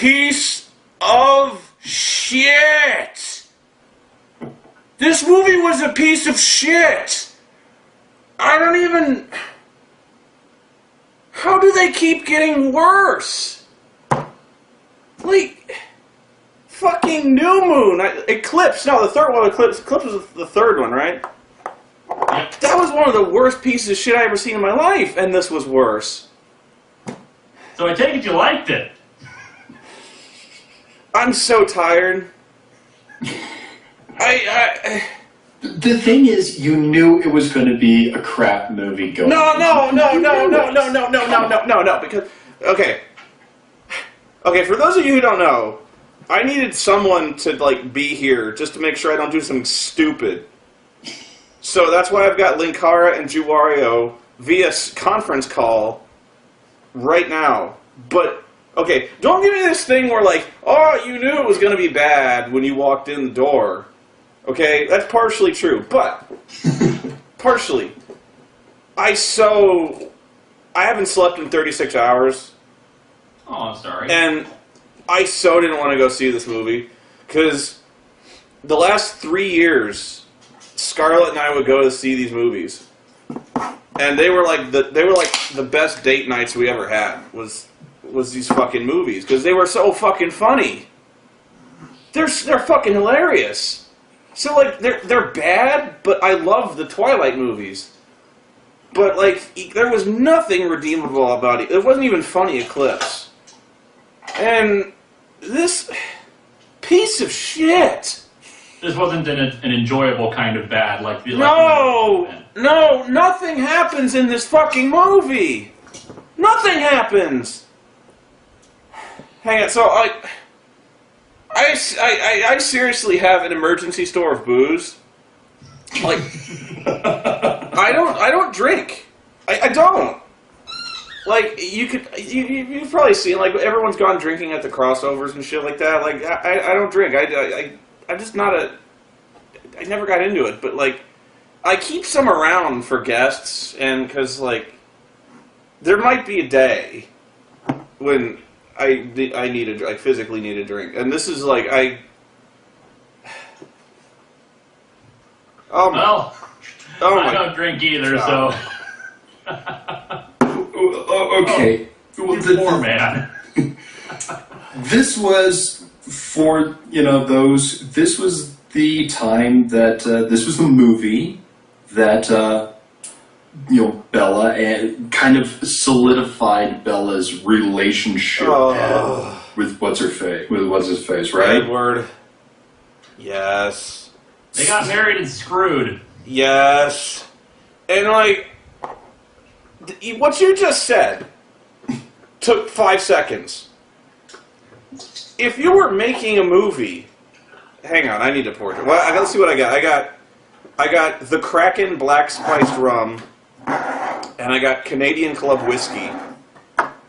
piece of shit. This movie was a piece of shit. I don't even... How do they keep getting worse? Like, fucking New Moon, Eclipse. No, the third one, Eclipse was the third one, right? Yep. That was one of the worst pieces of shit I ever seen in my life, and this was worse. So I take it you liked it. I'm so tired. The thing is, you knew it was going to be a crap movie going. No, because, okay, for those of you who don't know, I needed someone to, like, be here just to make sure I don't do something stupid. So that's why I've got Linkara and JewWario via conference call right now. But, okay, don't give me this thing where, like, oh, you knew it was going to be bad when you walked in the door. Okay, that's partially true, but partially. I haven't slept in 36 hours. Oh, I'm sorry. And I so didn't want to go see this movie because the last 3 years, Scarlett and I would go to see these movies, and they were like the best date nights we ever had was these fucking movies because they were so fucking funny. They're fucking hilarious. So, like, they're bad, but I love the Twilight movies. But, like, there was nothing redeemable about it. It wasn't even funny Eclipse. And this piece of shit. This wasn't an enjoyable kind of bad, like the... No, nothing happens in this fucking movie. Nothing happens. Hang on, so, I seriously have an emergency store of booze. Like, I don't drink. I don't. Like, you've probably seen, like, everyone's gone drinking at the crossovers and shit like that. Like, I don't drink. I'm just not I never got into it, but, like, I keep some around for guests, and, because, like, there might be a day when I physically need a drink, and this is like I don't drink either, God. so Okay, poor man. This was for those. This was the time that this was the movie that Bella and kind of solidified Bella's relationship with what's his face, right? Edward. Yes. They got married and screwed. Yes. And like what you just said took 5 seconds. If you were making a movie, hang on, I need to pour it. Well, let's see what I got. I got the Kraken Black Spiced Rum. And I got Canadian Club whiskey,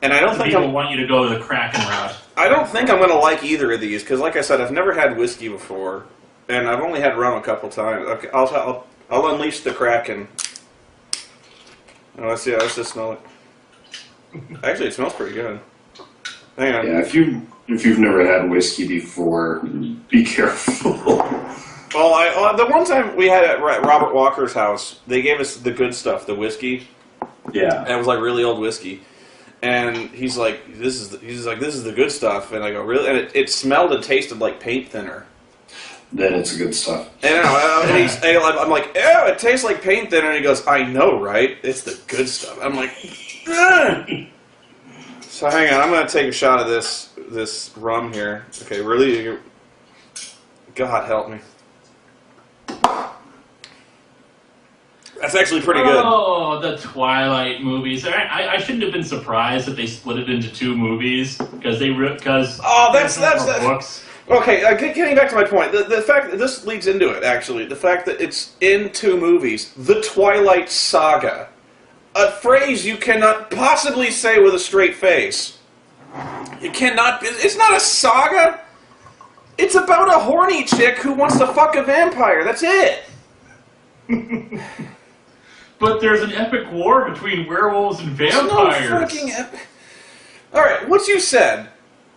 and I don't think I want you to go the Kraken route. I don't think I'm going to like either of these because, like I said, I've never had whiskey before, and I've only had rum a couple times. Okay, I'll unleash the Kraken. Oh, let's see. Let's just smell it. Actually, it smells pretty good. Hang on. Yeah, if you've never had whiskey before, be careful. Well, the one time we had at Robert Walker's house, they gave us the good stuff, the whiskey. Yeah. And it was like really old whiskey. And he's like, this is the good stuff. And I go, really? And it smelled and tasted like paint thinner. Then it's the good stuff. And I'm like, ew, it tastes like paint thinner. And he goes, I know, right? It's the good stuff. I'm like, ugh. So hang on, I'm going to take a shot of this rum here. Okay, really? God help me. That's actually pretty good. Oh, the Twilight movies. I shouldn't have been surprised that they split it into 2 movies because that's books. Okay, getting back to my point, the fact that this leads into it, actually, the fact that it's in 2 movies, the Twilight Saga, a phrase you cannot possibly say with a straight face. You cannot, it's not a saga. It's about a horny chick who wants to fuck a vampire, that's it. But there's an epic war between werewolves and vampires. There's no fucking epic. Alright, what you said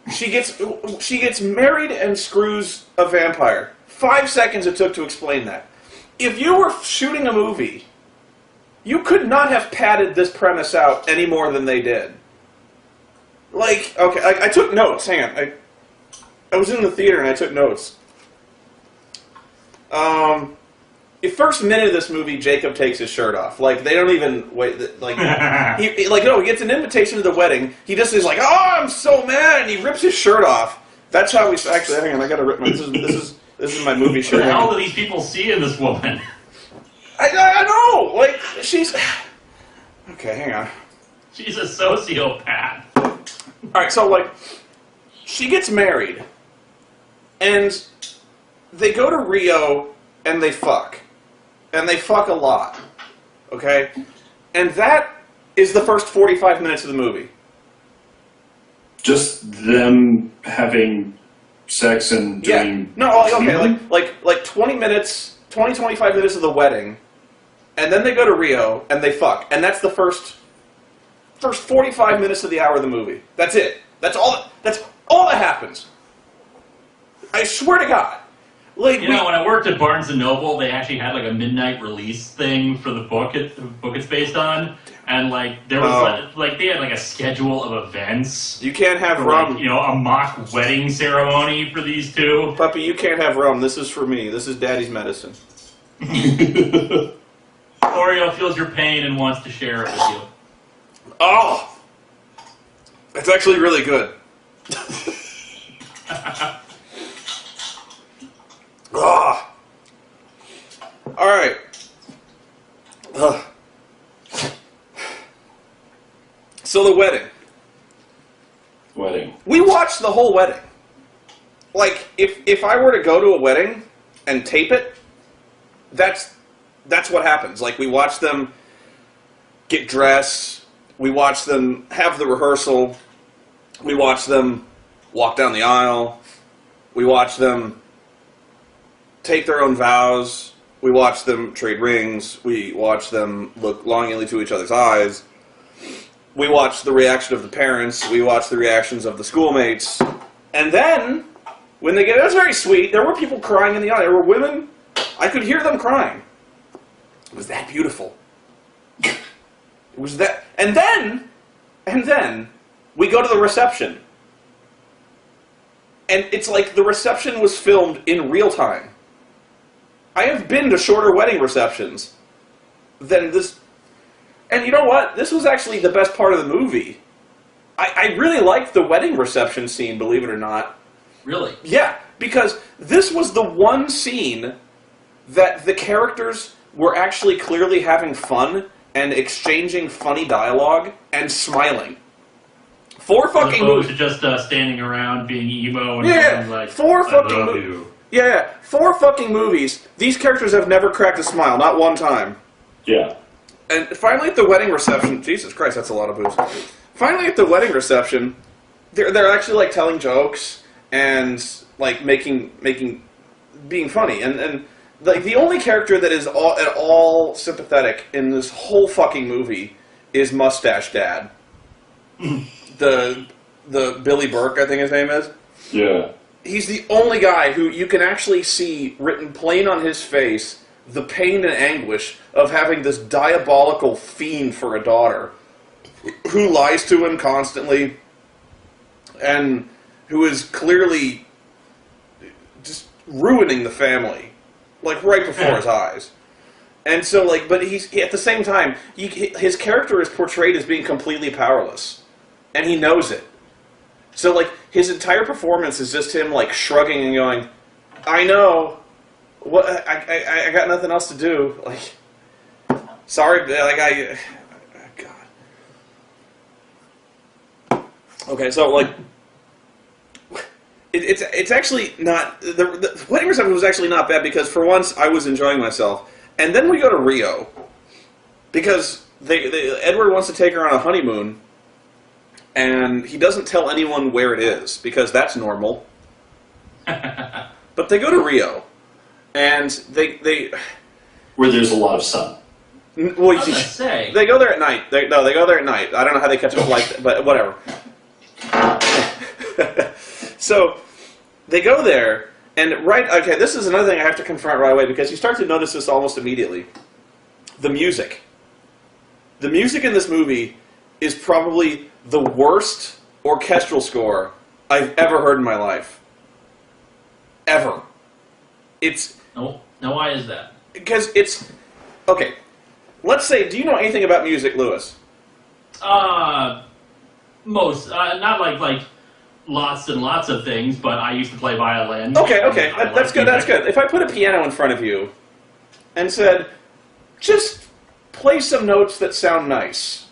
she gets married and screws a vampire. 5 seconds it took to explain that. If you were shooting a movie, you could not have padded this premise out any more than they did. Like, okay, I took notes. Hang on. I was in the theater and I took notes. The first minute of this movie, Jacob takes his shirt off. Like, they don't even wait. Like, he gets an invitation to the wedding. He just is like, "Oh, I'm so mad," and he rips his shirt off. That's how we actually. Hang on, I gotta rip my. This is my movie shirt. What the hell do these people see in this woman? I know. Like, she's. Okay, hang on. She's a sociopath. All right, so like, she gets married, and they go to Rio and they fuck. And they fuck a lot, okay? And that is the first 45 minutes of the movie. Just them having sex and doing... Yeah. No, okay, like 20 minutes, 25 minutes of the wedding, and then they go to Rio, and they fuck. And that's the first 45 minutes of the hour of the movie. That's it. That's all that happens. I swear to God. Like, when I worked at Barnes & Noble, they actually had like a midnight release thing for the book it's based on, and like there was they had like a schedule of events. You can't have rum. Like, a mock wedding ceremony for these two. Puppy, you can't have rum. This is for me. This is Daddy's medicine. Oreo feels your pain and wants to share it with you. Oh, it's actually really good. Ugh. All right. Ugh. So the wedding. We watched the whole wedding. Like, if I were to go to a wedding and tape it, that's what happens. Like, we watch them get dressed. We watch them have the rehearsal. We watch them walk down the aisle. We watch them take their own vows. We watch them trade rings. We watch them look longingly to each other's eyes. We watch the reaction of the parents. We watch the reactions of the schoolmates. And then, when they get... It was very sweet. There were people crying in the aisle. There were women. I could hear them crying. It was that beautiful. It was that... And then, we go to the reception. And it's like the reception was filmed in real time. I have been to shorter wedding receptions than this. And you know what? This was actually the best part of the movie. I really liked the wedding reception scene, believe it or not. Really? Yeah, because this was the one scene that the characters were actually clearly having fun and exchanging funny dialogue and smiling. 4 fucking movies. To just standing around being emo and like, 4 fucking I love you. Yeah, 4 fucking movies. These characters have never cracked a smile, not one time. Yeah. And finally at the wedding reception, Jesus Christ, that's a lot of booze. Finally at the wedding reception, they're actually like telling jokes and like being funny. And like the only character that is at all sympathetic in this whole fucking movie is Mustache Dad. The Billy Burke, I think his name is. Yeah. He's the only guy who you can actually see written plain on his face the pain and anguish of having this diabolical fiend for a daughter who lies to him constantly and who is clearly just ruining the family, like right before his eyes. And so, like, but he's at the same time, his character is portrayed as being completely powerless, and he knows it. So, like, his entire performance is just him, like, shrugging and going, I know, what I got nothing else to do. Like, sorry, like, God. Okay, so, like, it's actually not, the wedding reception was actually not bad because, for once, I was enjoying myself. And then we go to Rio, because Edward wants to take her on a honeymoon, and he doesn't tell anyone where it is, because that's normal. But they go to Rio, and they where there's a lot of sun. Well, they go there at night. They go there at night. I don't know how they catch a flight, but whatever. So they go there, and okay, this is another thing I have to confront right away, because you start to notice this almost immediately. The music. The music in this movie is probably the worst orchestral score I've ever heard in my life. Ever. It's... No, why is that? Because it's... Okay, let's say, do you know anything about music, Lewis? Most. Not like lots and lots of things, but I used to play violin. Okay, that's good, that's good. If I put a piano in front of you and said, just play some notes that sound nice,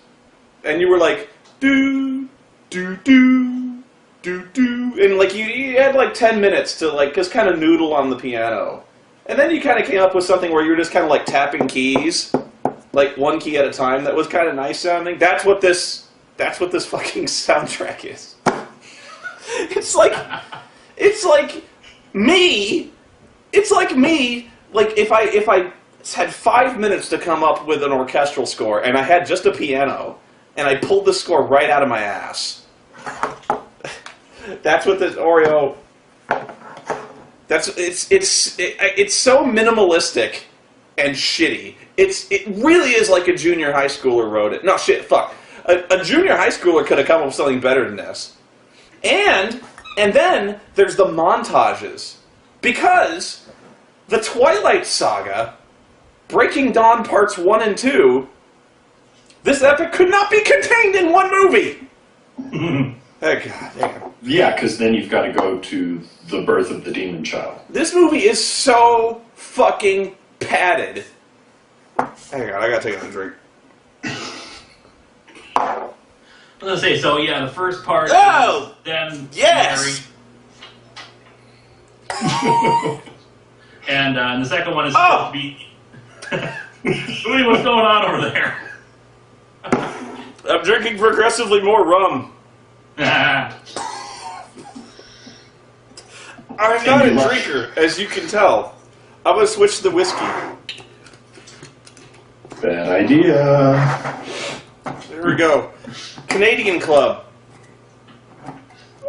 and you were like, do, do, do, do, do, and like you had like 10 minutes to like just kind of noodle on the piano. And then you kind of came up with something where you were just kind of like tapping keys, like one key at a time. That was kind of nice sounding. That's what this fucking soundtrack is. It's like me. Like if I had 5 minutes to come up with an orchestral score, and I had just a piano, and I pulled the score right out of my ass. That's what this Oreo. It's so minimalistic and shitty. It really is like a junior high schooler wrote it. No shit, fuck. A junior high schooler could have come up with something better than this. And then there's the montages, because the Twilight Saga, Breaking Dawn Parts 1 and 2, this epic could not be contained in one movie. Oh, God damn. Yeah, because then you've got to go to the birth of the demon child. This movie is so fucking padded. Hang on, I gotta take another drink. I was gonna say, so yeah, the first part. Oh, them yes. And the second one is supposed to be. Spoony, what's going on over there? I'm drinking progressively more rum. I'm not a drinker, as you can tell. I'm gonna switch to the whiskey. Bad idea. There we go. Canadian Club.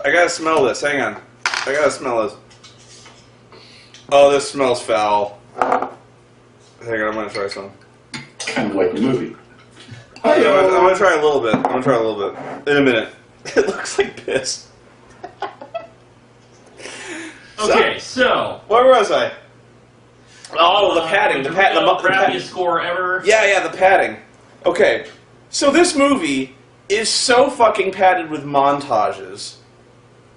I gotta smell this. Hang on. I gotta smell this. Oh, this smells foul. Hang on, I'm gonna try some. Kind of like the movie. I'm gonna try a little bit. In a minute. It looks like piss. Okay, so where was I? Oh, the padding. The crappiest score ever. Yeah, the padding. Okay, so this movie is so fucking padded with montages,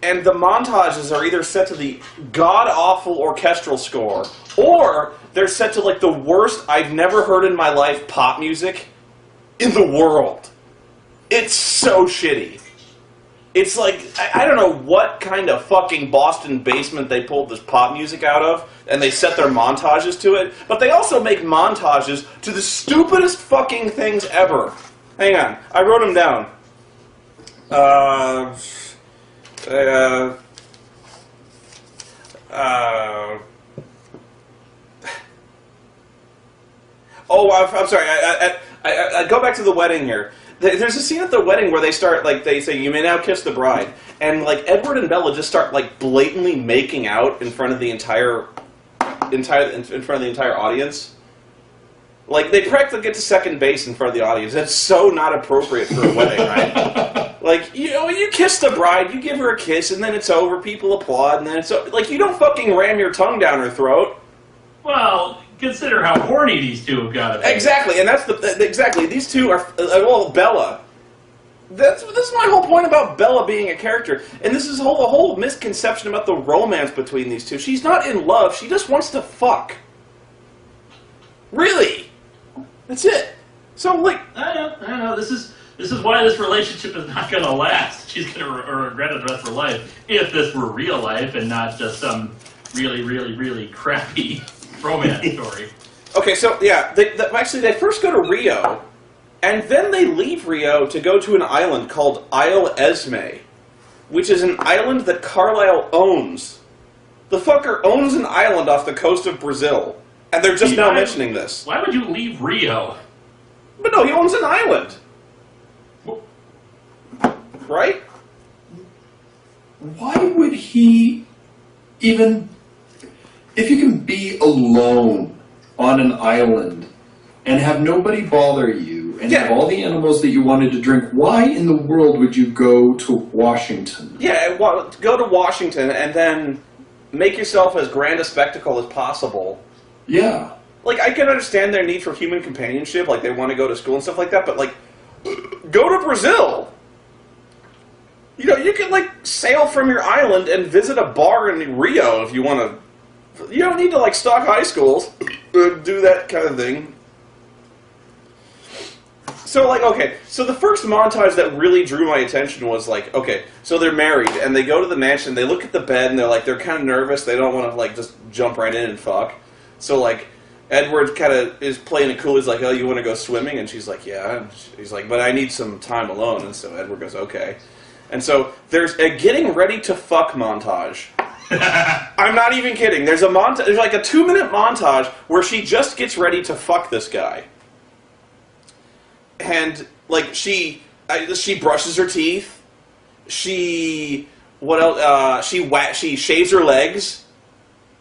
and the montages are either set to the god-awful orchestral score, or they're set to like the worst I've never heard in my life pop music in the world. It's so shitty. It's like, I don't know what kind of fucking Boston basement they pulled this pop music out of, and they set their montages to it, but they also make montages to the stupidest fucking things ever. Hang on, I wrote them down. I'm sorry, I go back to the wedding here. There's a scene at the wedding where they start, like, they say, "You may now kiss the bride," and like Edward and Bella just start like blatantly making out in front of the entire audience. Like they practically get to second base in front of the audience. That's so not appropriate for a wedding, right? Like, you know, you kiss the bride, you give her a kiss, and then it's over. People applaud, and then it's like you don't fucking ram your tongue down her throat. Well, consider how horny these two have got to be. Exactly, and that's exactly. These two are well, Bella. This is my whole point about Bella being a character, and this is a whole misconception about the romance between these two. She's not in love; she just wants to fuck. Really, that's it. So, like, I know. This is why this relationship is not going to last. She's going to regret it the rest of her life if this were real life and not just some really, really, really crappy romance story. Okay, so yeah, they first go to Rio, and then they leave Rio to go to an island called Isle Esme, which is an island that Carlisle owns. The fucker owns an island off the coast of Brazil, and they're just now mentioning this. Why would you leave Rio? But no, he owns an island. Right? why would he even... If you can be alone on an island and have nobody bother you and have all the animals that you wanted to drink, why in the world would you go to Washington? Yeah, go to Washington and then make yourself as grand a spectacle as possible. Yeah. Like, I can understand their need for human companionship, like they want to go to school and stuff like that, but, like, go to Brazil! You know, you can, like, sail from your island and visit a bar in Rio if you want to. You don't need to, like, stock high schools, do that kind of thing. So, like, okay, so the first montage that really drew my attention was, like, okay, so they're married, and they go to the mansion, they look at the bed, and they're kind of nervous, they don't want to, like, just jump right in and fuck. So, like, Edward kind of is playing it cool, he's like, oh, you want to go swimming? And she's like, yeah. And he's like, but I need some time alone, and so Edward goes, okay. And so there's a getting ready to fuck montage. I'm not even kidding. There's there's like a 2-minute montage where she just gets ready to fuck this guy. And like she brushes her teeth. She shaves her legs.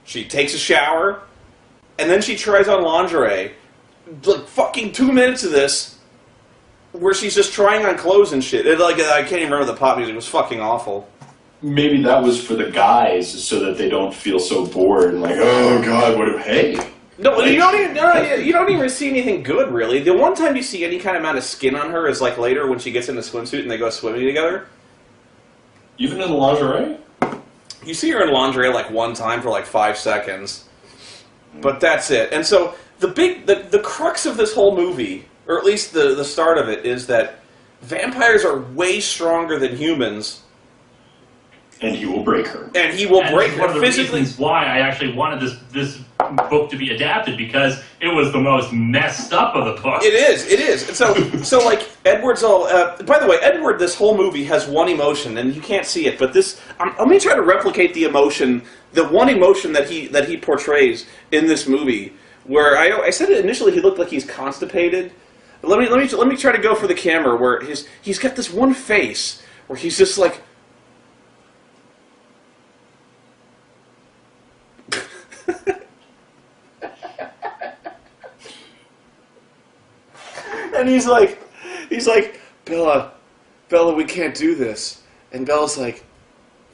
She takes a shower, and then she tries on lingerie. Like fucking 2 minutes of this, where she's just trying on clothes and shit. I can't even remember the pop music. It was fucking awful. Maybe that was for the guys, so that they don't feel so bored and like, oh god, hey. No, you don't even see anything good, really. The one time you see any kind of amount of skin on her is like later when she gets in a swimsuit and they go swimming together. Even in the lingerie? You see her in lingerie like one time for like 5 seconds, but that's it. And so the crux of this whole movie, or at least the start of it, is that vampires are way stronger than humans. And he will break her. And he will break her one of the physically. reasons why I actually wanted this book to be adapted, because it was the most messed up of the books. It is. And so like, Edward's all... by the way, Edward, this whole movie has one emotion, and you can't see it, but this... let me try to replicate the emotion, the one emotion that he portrays in this movie, where I said it initially he looked like he's constipated. Let me try to go for the camera, where he's got this one face, where he's just like... And he's like, Bella, we can't do this. And Bella's like,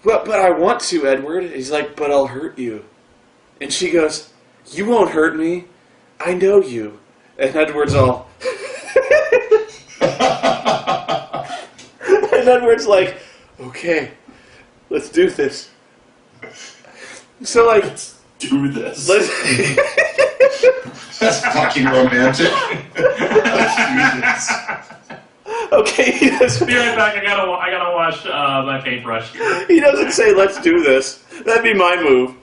well, but I want to, Edward. He's like, but I'll hurt you. And she goes, you won't hurt me. I know you. And Edward's all... And Edward's like, okay, let's do this. So, like... Let's do this. That's fucking romantic. Let's do this. Okay, he doesn't... Be right back. I gotta wash my paintbrush. He doesn't say, let's do this. That'd be my move.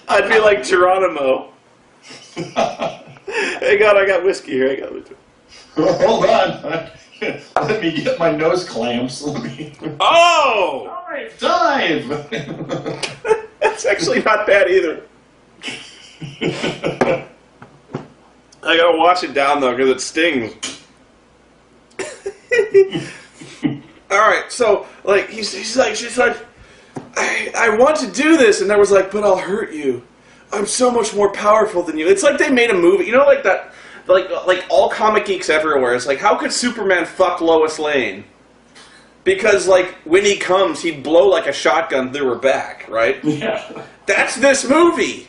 I'd be like Geronimo. Hey, God, I got whiskey here. Hold on. Let me get my nose clamps. Oh! Dive! That's actually not bad either. I gotta watch it down, though, because it stings. Alright, so, like, she's like, I want to do this, and I was like, but I'll hurt you. I'm so much more powerful than you. It's like they made a movie, you know, like that, like all comic geeks everywhere. It's like, how could Superman fuck Lois Lane? Because, like, when he comes, he'd blow like a shotgun through her back, right? Yeah. That's this movie.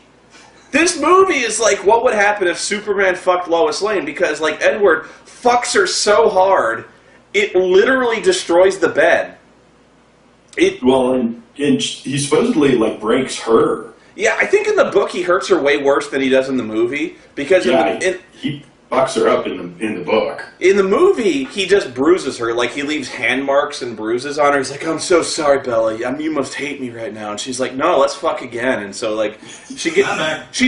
This movie is like what would happen if Superman fucked Lois Lane, because, like, Edward fucks her so hard, it literally destroys the bed. Well, and he supposedly, like, breaks her. Yeah, I think in the book he hurts her way worse than he does in the movie, because he fucks her up in the book. In the movie, he just bruises her. Like, he leaves hand marks and bruises on her. He's like, I'm so sorry, Bella. You must hate me right now. And she's like, no, let's fuck again. And so, like, she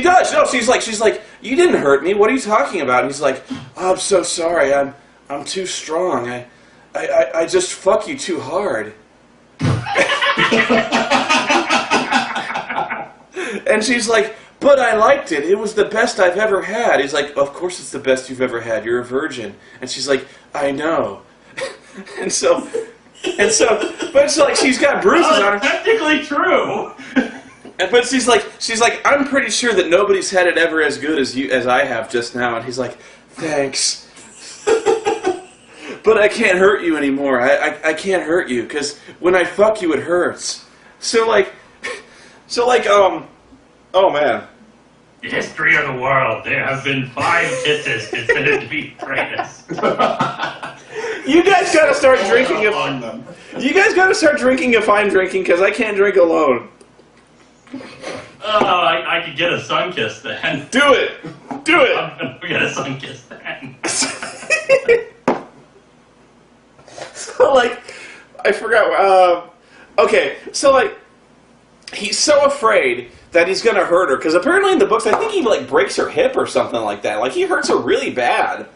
does. No, she's like, you didn't hurt me. What are you talking about? And he's like, oh, I'm so sorry. I'm too strong. I just fuck you too hard. And she's like, but I liked it. It was the best I've ever had. He's like, of course it's the best you've ever had. You're a virgin. And she's like, I know. And so And so, but it's like she's got bruises on her. Technically true. But she's like, I'm pretty sure that nobody's had it ever as good as I have just now. And he's like, thanks. But I can't hurt you anymore. I can't hurt you, because when I fuck you, it hurts. So oh man. The history of the world, there have been 5 kisses considered to be greatest. You guys gotta start drinking on them. You guys gotta start drinking if I'm drinking, because I can't drink alone. Oh, I could get a sun kiss then. Do it! Do it! I'm gonna get a sun kiss then. So, like, I forgot, okay, so, like, he's so afraid that he's gonna hurt her, because apparently in the books, I think he, like, breaks her hip or something like that. Like, he hurts her really bad.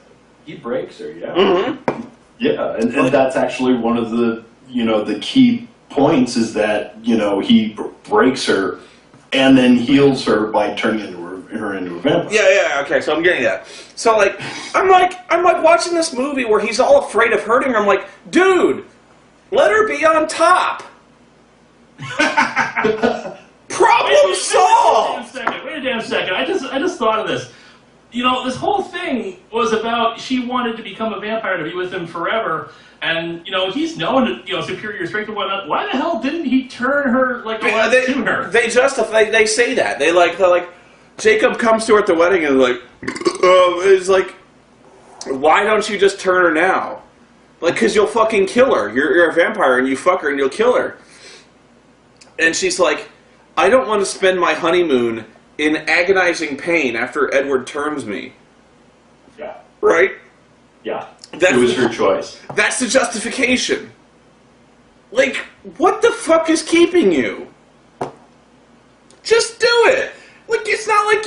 He breaks her, yeah. Mm-hmm. Yeah, and that's actually one of the, the key points is that, he breaks her and then heals her by turning her into a vampire. Yeah, okay, so I'm getting that. So, like, I'm watching this movie where he's all afraid of hurting her. I'm like, dude, let her be on top. Problem solved. Wait a damn second. I just thought of this. This whole thing was about she wanted to become a vampire to be with him forever, and he's known superior strength and whatnot. Why the hell didn't he turn her like to her? They justify. They say that they're like Jacob comes to her at the wedding and is like, why don't you just turn her now? Like, because you'll fucking kill her. You're a vampire and you fuck her and you'll kill her. And she's like, I don't want to spend my honeymoon in agonizing pain after Edward turns me. Yeah. Right? Yeah. It was her choice. That's the justification. Like, what the fuck is keeping you? Just do it! Like, it's not like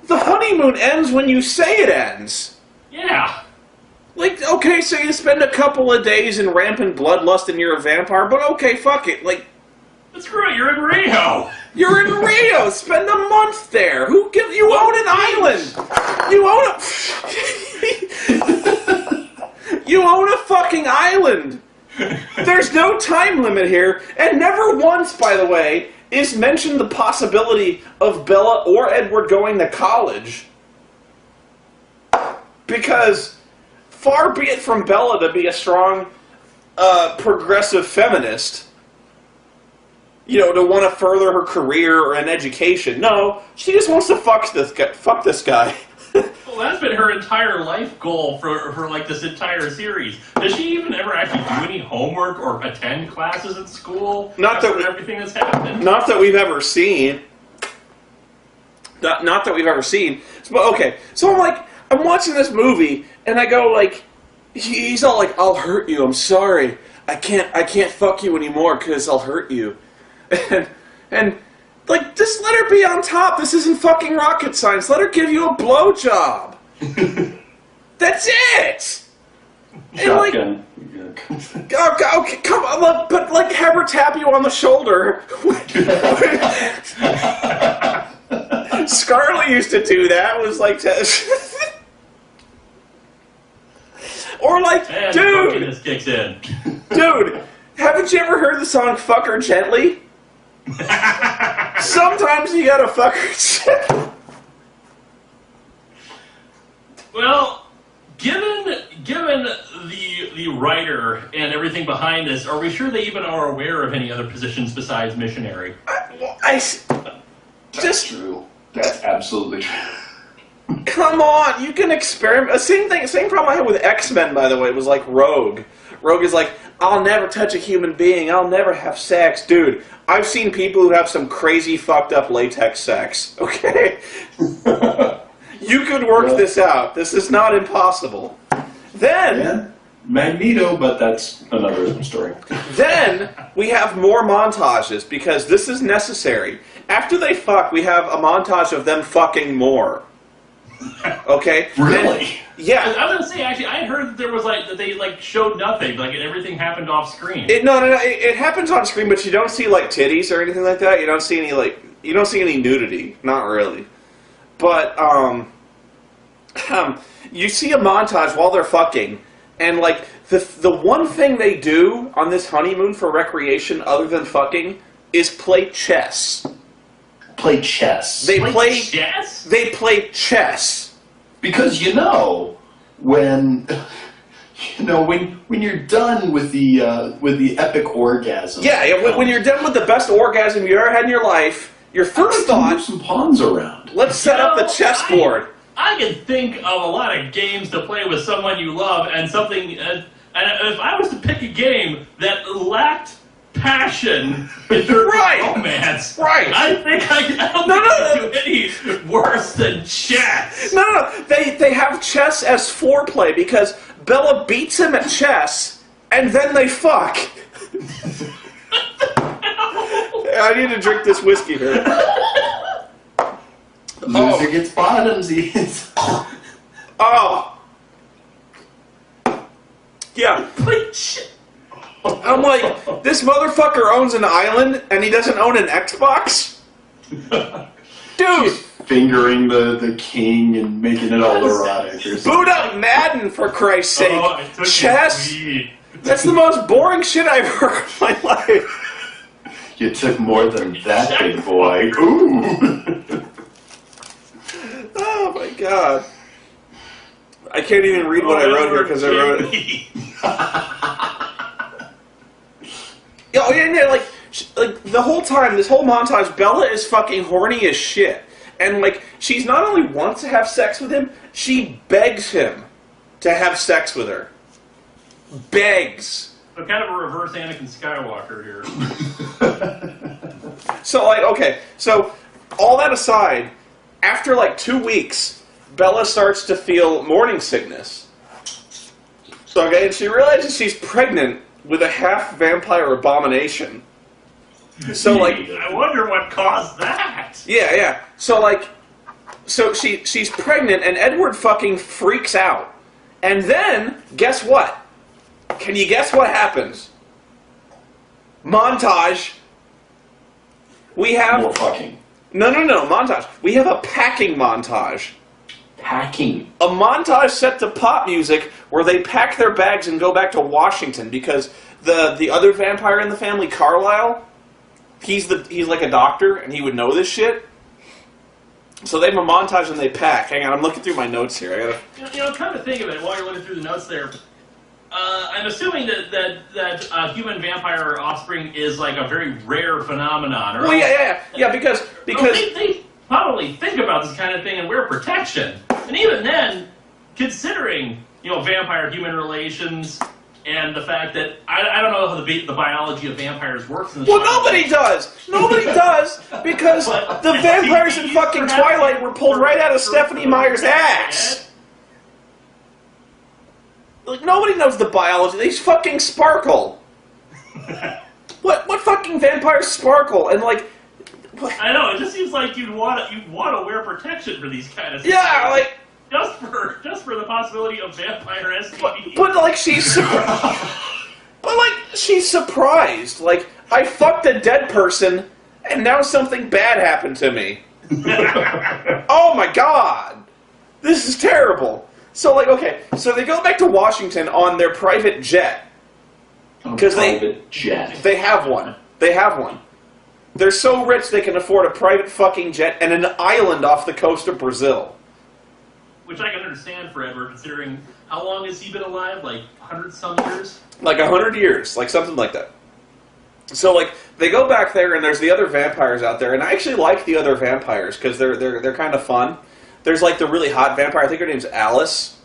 the honeymoon ends when you say it ends. Yeah. Like, okay, so you spend a couple of days in rampant bloodlust and you're a vampire, but okay, fuck it. Like, screw it, you're in Rio. You're in Rio. Spend a month there. You own an island. You own a fucking island. There's no time limit here, and never once, by the way, is mentioned the possibility of Bella or Edward going to college. Because far be it from Bella to be a strong, progressive feminist, to want to further her career or an education. No, she just wants to fuck this guy. Well, that's been her entire life goal for like this entire series. Does she even ever actually do any homework or attend classes at school? Not that everything that's happened. Not that we've ever seen. Not that we've ever seen. But okay, so I'm watching this movie and I go like, he's all like, I'll hurt you. I'm sorry. I can't fuck you anymore because I'll hurt you. And like, just let her be on top. This isn't fucking rocket science. Let her give you a blowjob. That's it. Shotgun. Okay, come on, but like, have her tap you on the shoulder. Scarlett used to do that. Was like, or like, and dude, this kicks in. Dude, haven't you ever heard the song "Fuck Her Gently"? Sometimes you gotta fuck her gently. Well, given the writer and everything behind this, are we sure they even are aware of any other positions besides missionary? That's true. That's absolutely true. Come on, you can experiment. Same problem I had with X-Men, by the way, was like Rogue. Rogue is like, I'll never touch a human being. I'll never have sex. Dude, I've seen people who have some crazy fucked up latex sex, okay? You could work this out. This is not impossible. Then... Yeah. Magneto, but that's another story. Then we have more montages, because this is necessary. After they fuck, we have a montage of them fucking more. Okay? Really? Yeah. I was gonna say, actually, I had heard that there was that they showed nothing, everything happened off screen. No. It happens on screen, but you don't see titties or anything like that. You don't see any nudity. Not really. But you see a montage while they're fucking, and the one thing they do on this honeymoon for recreation other than fucking is play chess. Play chess. They play chess? They play chess. Because when you're done with the epic orgasm. Yeah, when you're done with the best orgasm you ever had in your life, your first thought, move some pawns around. Let's set up the chessboard. I can think of a lot of games to play with someone you love, and something. And if I was to pick a game that lacked passion in terms of romance, I think I don't think I do any worse than chess. No. They have chess as foreplay because Bella beats him at chess, and then they fuck. I need to drink this whiskey here. Loser gets bottomsies. Oh. Yeah. I'm like, this motherfucker owns an island, and he doesn't own an Xbox? Dude! Fingering the king and making it all erotic or something. Boot up Madden, for Christ's sake. Chess? That's the most boring shit I've heard in my life. You took more than that, big boy. Ooh! Oh my god. I can't even read what I wrote here because I wrote it. Like the whole time, this whole montage, Bella is fucking horny as shit. And like, she's not only wants to have sex with him, she begs him to have sex with her. Begs. So kind of a reverse Anakin Skywalker here. So like, okay, so all that aside, after like 2 weeks, Bella starts to feel morning sickness. So okay, and she realizes she's pregnant with a half-vampire abomination. So like, I wonder what caused that. Yeah. So like, she's pregnant, and Edward fucking freaks out. And then, guess what? Can you guess what happens? Montage. We have more fucking. No, montage. We have a packing montage. Packing. A montage set to pop music where they pack their bags and go back to Washington because the other vampire in the family, Carlisle, he's like a doctor and he would know this shit. So they have a montage and they pack. Hang on, I'm looking through my notes here. I gotta. Come to think of it, while you're looking through the notes there, I'm assuming that human vampire offspring is like a very rare phenomenon. Or well, yeah, because they probably think about this kind of thing and wear protection. And even then, considering vampire-human relations and the fact that I don't know how the biology of vampires works. In well, nobody does. Nobody does because the vampires in fucking Twilight were pulled right out of Stephanie Meyer's ass. Like, nobody knows the biology. They fucking sparkle. What fucking vampires sparkle? And like, what? I know, it just seems like you'd want to wear protection for these kind of things. Yeah, like just for the possibility of vampire STDs. But like she's surprised. Like, I fucked a dead person, and now something bad happened to me. Oh my god, this is terrible. So like, okay, so they go back to Washington on their private jet because they have one. They have one. They're so rich they can afford a private fucking jet and an island off the coast of Brazil. Which I can understand for Edward, considering how long has he been alive? Like 100-some years? Like 100 years, like something like that. So like, they go back there and there's the other vampires out there, and I actually like the other vampires because they're kind of fun. There's like the really hot vampire, I think her name's Alice,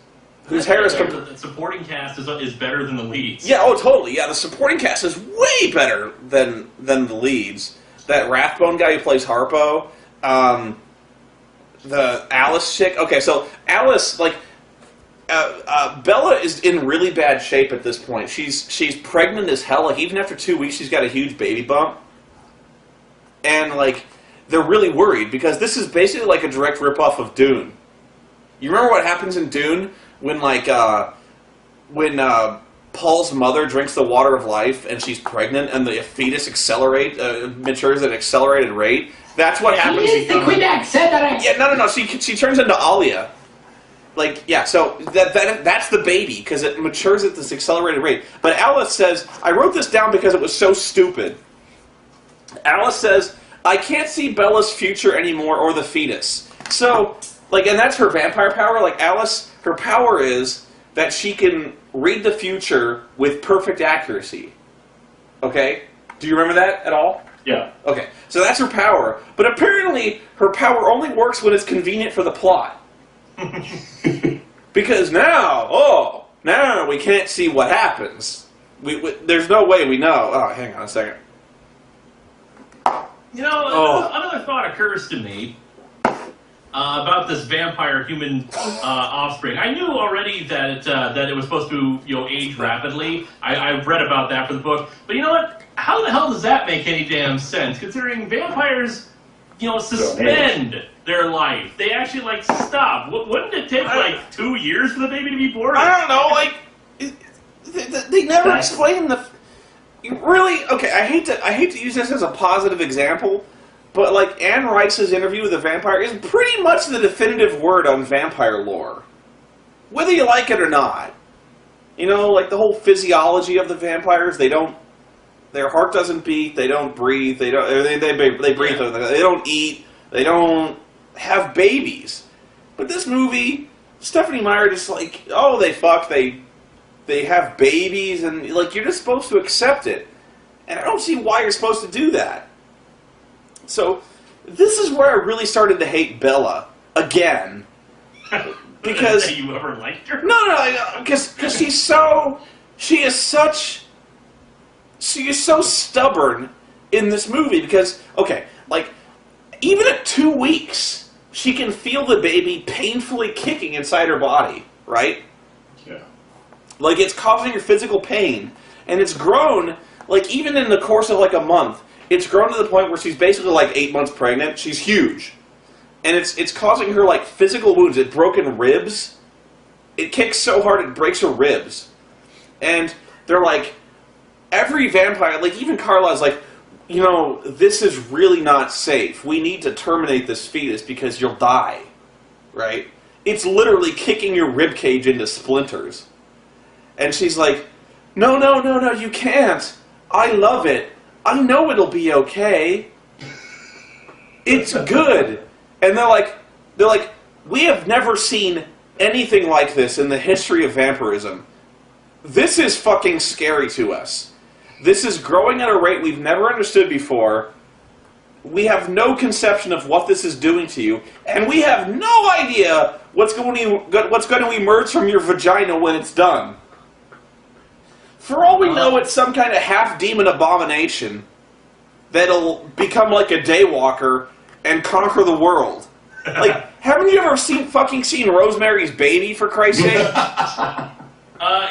whose hair is... The supporting cast is better than the leads. Yeah, oh totally, yeah, the supporting cast is way better than the leads. That Rathbone guy who plays Harpo, the Alice chick. Okay, so Alice, like, Bella is in really bad shape at this point. She's pregnant as hell. Like, even after 2 weeks, she's got a huge baby bump. And, like, they're really worried because this is basically like a direct ripoff of Dune. You remember what happens in Dune when, like, Paul's mother drinks the water of life and she's pregnant and the fetus matures at an accelerated rate? That's what happens. Yeah, no. She turns into Alia. like, yeah, so that's the baby, because it matures at this accelerated rate. But Alice says, I wrote this down because it was so stupid. Alice says, I can't see Bella's future anymore, or the fetus. So, like, and that's her vampire power. Like, Alice, her power is that she can read the future with perfect accuracy. Okay? Do you remember that at all? Yeah. Okay, so that's her power. But apparently, her power only works when it's convenient for the plot. Because now we can't see what happens. There's no way we know. Oh, hang on a second. You know, another thought occurs to me about this vampire human offspring. I knew already that it was supposed to age rapidly. I've read about that for the book. But you know what? How the hell does that make any damn sense? Considering vampires, suspend their life. They actually stop. Wouldn't it take 2 years for the baby to be born? I don't know. They never explain the. Really? Okay, I hate to use this as a positive example, but Anne Rice's interview with a vampire is pretty much the definitive word on vampire lore, whether you like it or not. The whole physiology of the vampires. Their heart doesn't beat. They don't breathe. They breathe. They don't eat. They don't have babies. But this movie, Stephanie Meyer just they fuck. They have babies, and you're just supposed to accept it. And I don't see why you're supposed to do that. So, this is where I really started to hate Bella again. Because that you ever liked her? No, because she is so stubborn in this movie. Because even at 2 weeks, she can feel the baby painfully kicking inside her body, right? Yeah. It's causing her physical pain. And it's grown, even in the course of a month, it's grown to the point where she's basically 8 months pregnant. She's huge. And it's causing her physical wounds. It broken ribs. It kicks so hard it breaks her ribs. And they're every vampire, even Carla's this is really not safe. We need to terminate this fetus because you'll die. Right? It's literally kicking your rib cage into splinters. And she's no, you can't. I love it. I know it'll be okay. It's good. And they're like, we have never seen anything like this in the history of vampirism. This is fucking scary to us. This is growing at a rate we've never understood before. We have no conception of what this is doing to you, and we have no idea what's going to emerge from your vagina when it's done. For all we know, it's some kind of half-demon abomination that'll become like a daywalker and conquer the world. Haven't you ever seen Rosemary's Baby, for Christ's sake?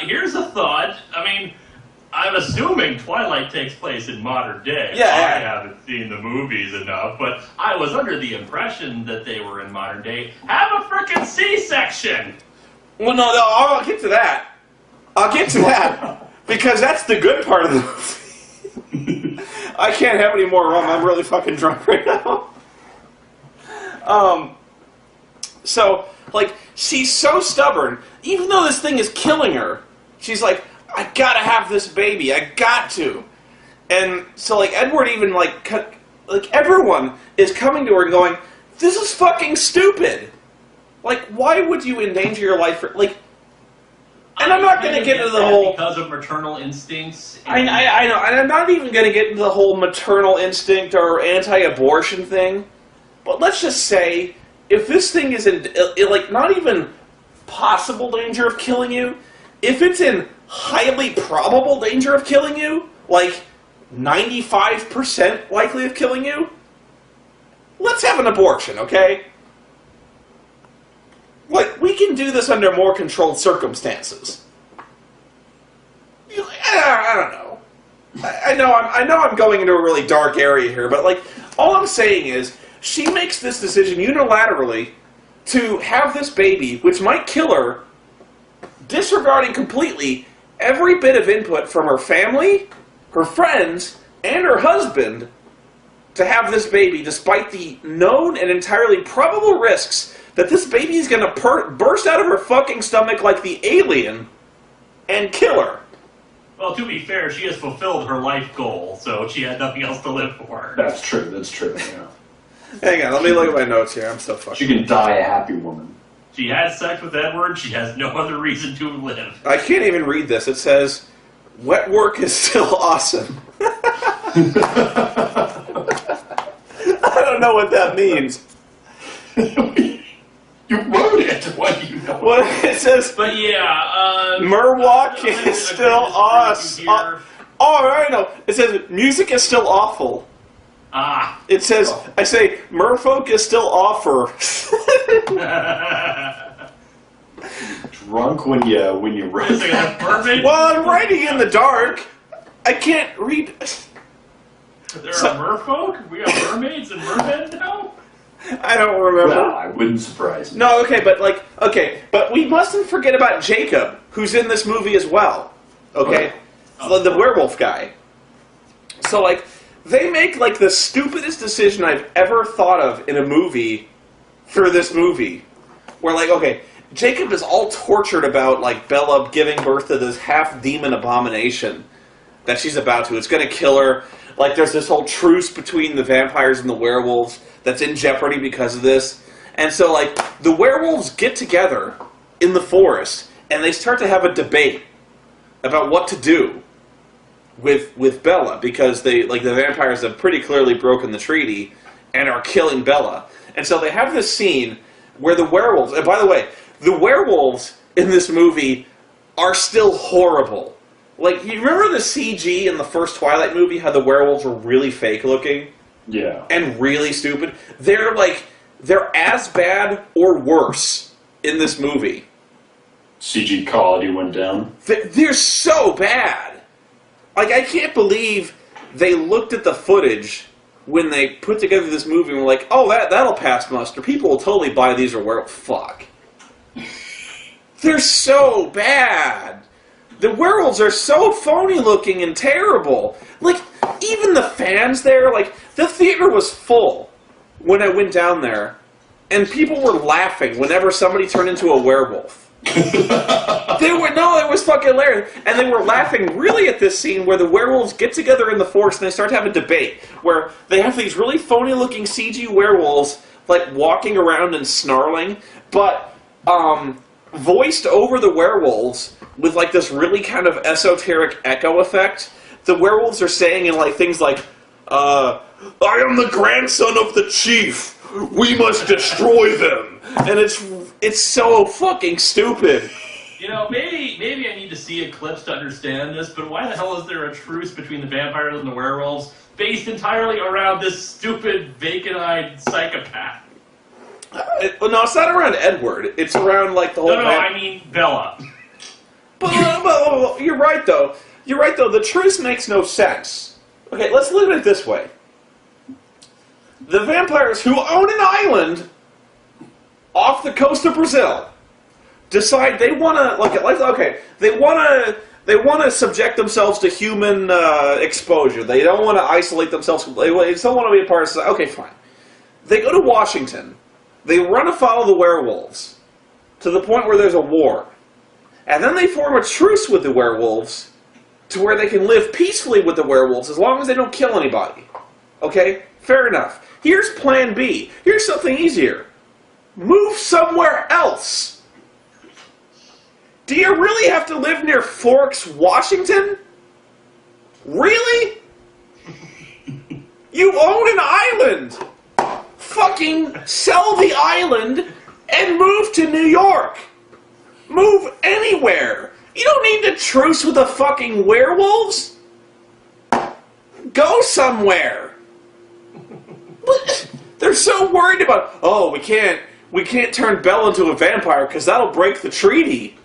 Here's a thought. I mean, I'm assuming Twilight takes place in modern day. Yeah. I haven't seen the movies enough, but I was under the impression that they were in modern day. Have a frickin' C-section! Well, no, I'll get to that. Because that's the good part of the movie. I can't have any more rum. I'm really fucking drunk right now. So, she's so stubborn. Even though this thing is killing her, she's I gotta have this baby. I got to. And so, Edward even, everyone is coming to her and going, this is fucking stupid. Why would you endanger your life for, and I'm not going to get into the whole... Because of maternal instincts. I know, and I'm not even going to get into the whole maternal instinct or anti-abortion thing. But let's just say, if this thing is in, not even possible danger of killing you, if it's in highly probable danger of killing you, 95% likely of killing you, let's have an abortion, okay? We can do this under more controlled circumstances. I don't know. I know I'm going into a really dark area here, but all I'm saying is, she makes this decision unilaterally to have this baby, which might kill her, disregarding completely every bit of input from her family, her friends, and her husband to have this baby, despite the known and entirely probable risks that this baby is going to burst out of her fucking stomach like the alien and kill her. Well, to be fair, she has fulfilled her life goal, so she had nothing else to live for. That's true, yeah. Hang on, let me look at my notes here. I'm so fucking... She can die a happy woman. She had sex with Edward, she has no other reason to live. I can't even read this. It says, wet work is still awesome. I don't know what that means. You wrote it. What do you know? Well, it says, but yeah, Merwalk is still awesome. Oh, I know. It says, music is still awful. Ah. It says, I say, Merfolk is still offer. Drunk when you write. Well, I'm writing in the dark. I can't read. There are merfolk? We have mermaids and mermen now? I don't remember. Well, I wouldn't surprise me. No, okay, but we mustn't forget about Jacob, who's in this movie as well. Okay? The werewolf guy. So, like, they make, like, the stupidest decision I've ever thought of in a movie for this movie. Where, like, okay, Jacob is all tortured about, like, Bella giving birth to this half-demon abomination that she's about to. It's gonna kill her. Like, there's this whole truce between the vampires and the werewolves that's in jeopardy because of this. And so, like, the werewolves get together in the forest, and they start to have a debate about what to do with Bella, because the vampires have pretty clearly broken the treaty and are killing Bella. And so they have this scene where the werewolves, and by the way, the werewolves in this movie are still horrible. Like, you remember the CG in the first Twilight movie, how the werewolves were really fake looking? Yeah. And really stupid? They're as bad or worse in this movie. CG quality went down. They're so bad. Like, I can't believe they looked at the footage when they put together this movie and were like, oh, that'll pass muster. People will totally buy these or werewolves. Fuck. They're so bad. The werewolves are so phony looking and terrible. Like, even the fans there, like, the theater was full when I went down there, and people were laughing whenever somebody turned into a werewolf. It was fucking hilarious. And they were laughing really at this scene where the werewolves get together in the forest and they start to have a debate where they have these really phony looking CG werewolves, like, walking around and snarling, but, voiced over the werewolves with, like, this really kind of esoteric echo effect. The werewolves are saying in, like, things like, I am the grandson of the chief. We must destroy them. And it's so fucking stupid. You know, maybe I need to see Eclipse to understand this, but why the hell is there a truce between the vampires and the werewolves based entirely around this stupid, vacant-eyed psychopath? No, it's not around Edward. It's around, like, the whole... No, I mean Bella. But you're right, though. You're right, though. The truce makes no sense. Okay, let's look at it this way. The vampires who own an island off the coast of Brazil decide they want to, they want to subject themselves to human exposure. They don't want to isolate themselves. They don't want to be a part of society. Okay, fine. They go to Washington. They run afoul of the werewolves to the point where there's a war. And then they form a truce with the werewolves to where they can live peacefully with the werewolves as long as they don't kill anybody. Okay? Fair enough. Here's plan B. Here's something easier. Move somewhere else. Do you really have to live near Forks, Washington? Really? You own an island. Fucking sell the island and move to New York. Move anywhere. You don't need to truce with the fucking werewolves. Go somewhere. They're so worried about, oh, we can't turn Bella into a vampire because that'll break the treaty.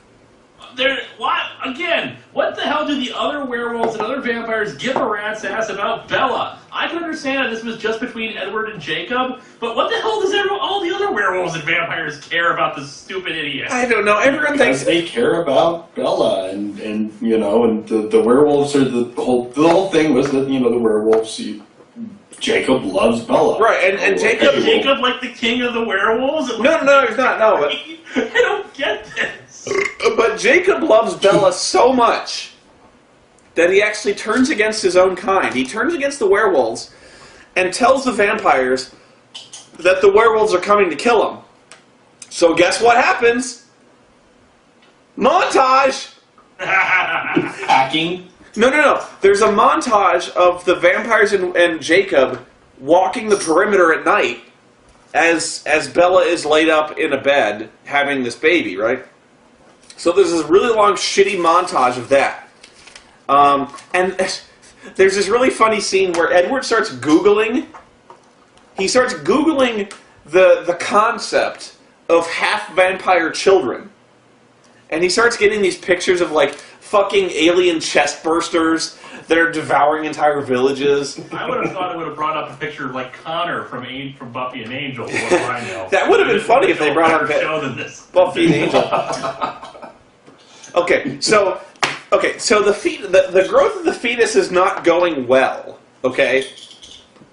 What? Again, what the hell do the other werewolves and other vampires give a rat's ass about Bella? I can understand that this was just between Edward and Jacob, but what the hell does all the other werewolves and vampires care about this stupid idiot? I don't know. Everyone thinks they care about Bella, and you know, and the werewolves are the whole thing was that, you know, the werewolves Jacob loves Bella. Right, and Jacob... Is Jacob like the king of the werewolves? No, he's not, no. But, I don't get this. but Jacob loves Bella so much that he actually turns against his own kind. He turns against the werewolves and tells the vampires that the werewolves are coming to kill him. So guess what happens? Montage! Hacking. No. There's a montage of the vampires and Jacob walking the perimeter at night as Bella is laid up in a bed having this baby, right? So there's this really long, shitty montage of that. And there's this really funny scene where Edward starts Googling. He starts Googling the concept of half-vampire children. And he starts getting these pictures of, like, fucking alien chest bursters that are devouring entire villages. I would have thought it would have brought up a picture of, like, Connor from Buffy and Angel. What do I know? That would have been funny if they brought up show than this. Buffy and Angel. Okay, so the growth of the fetus is not going well. Okay,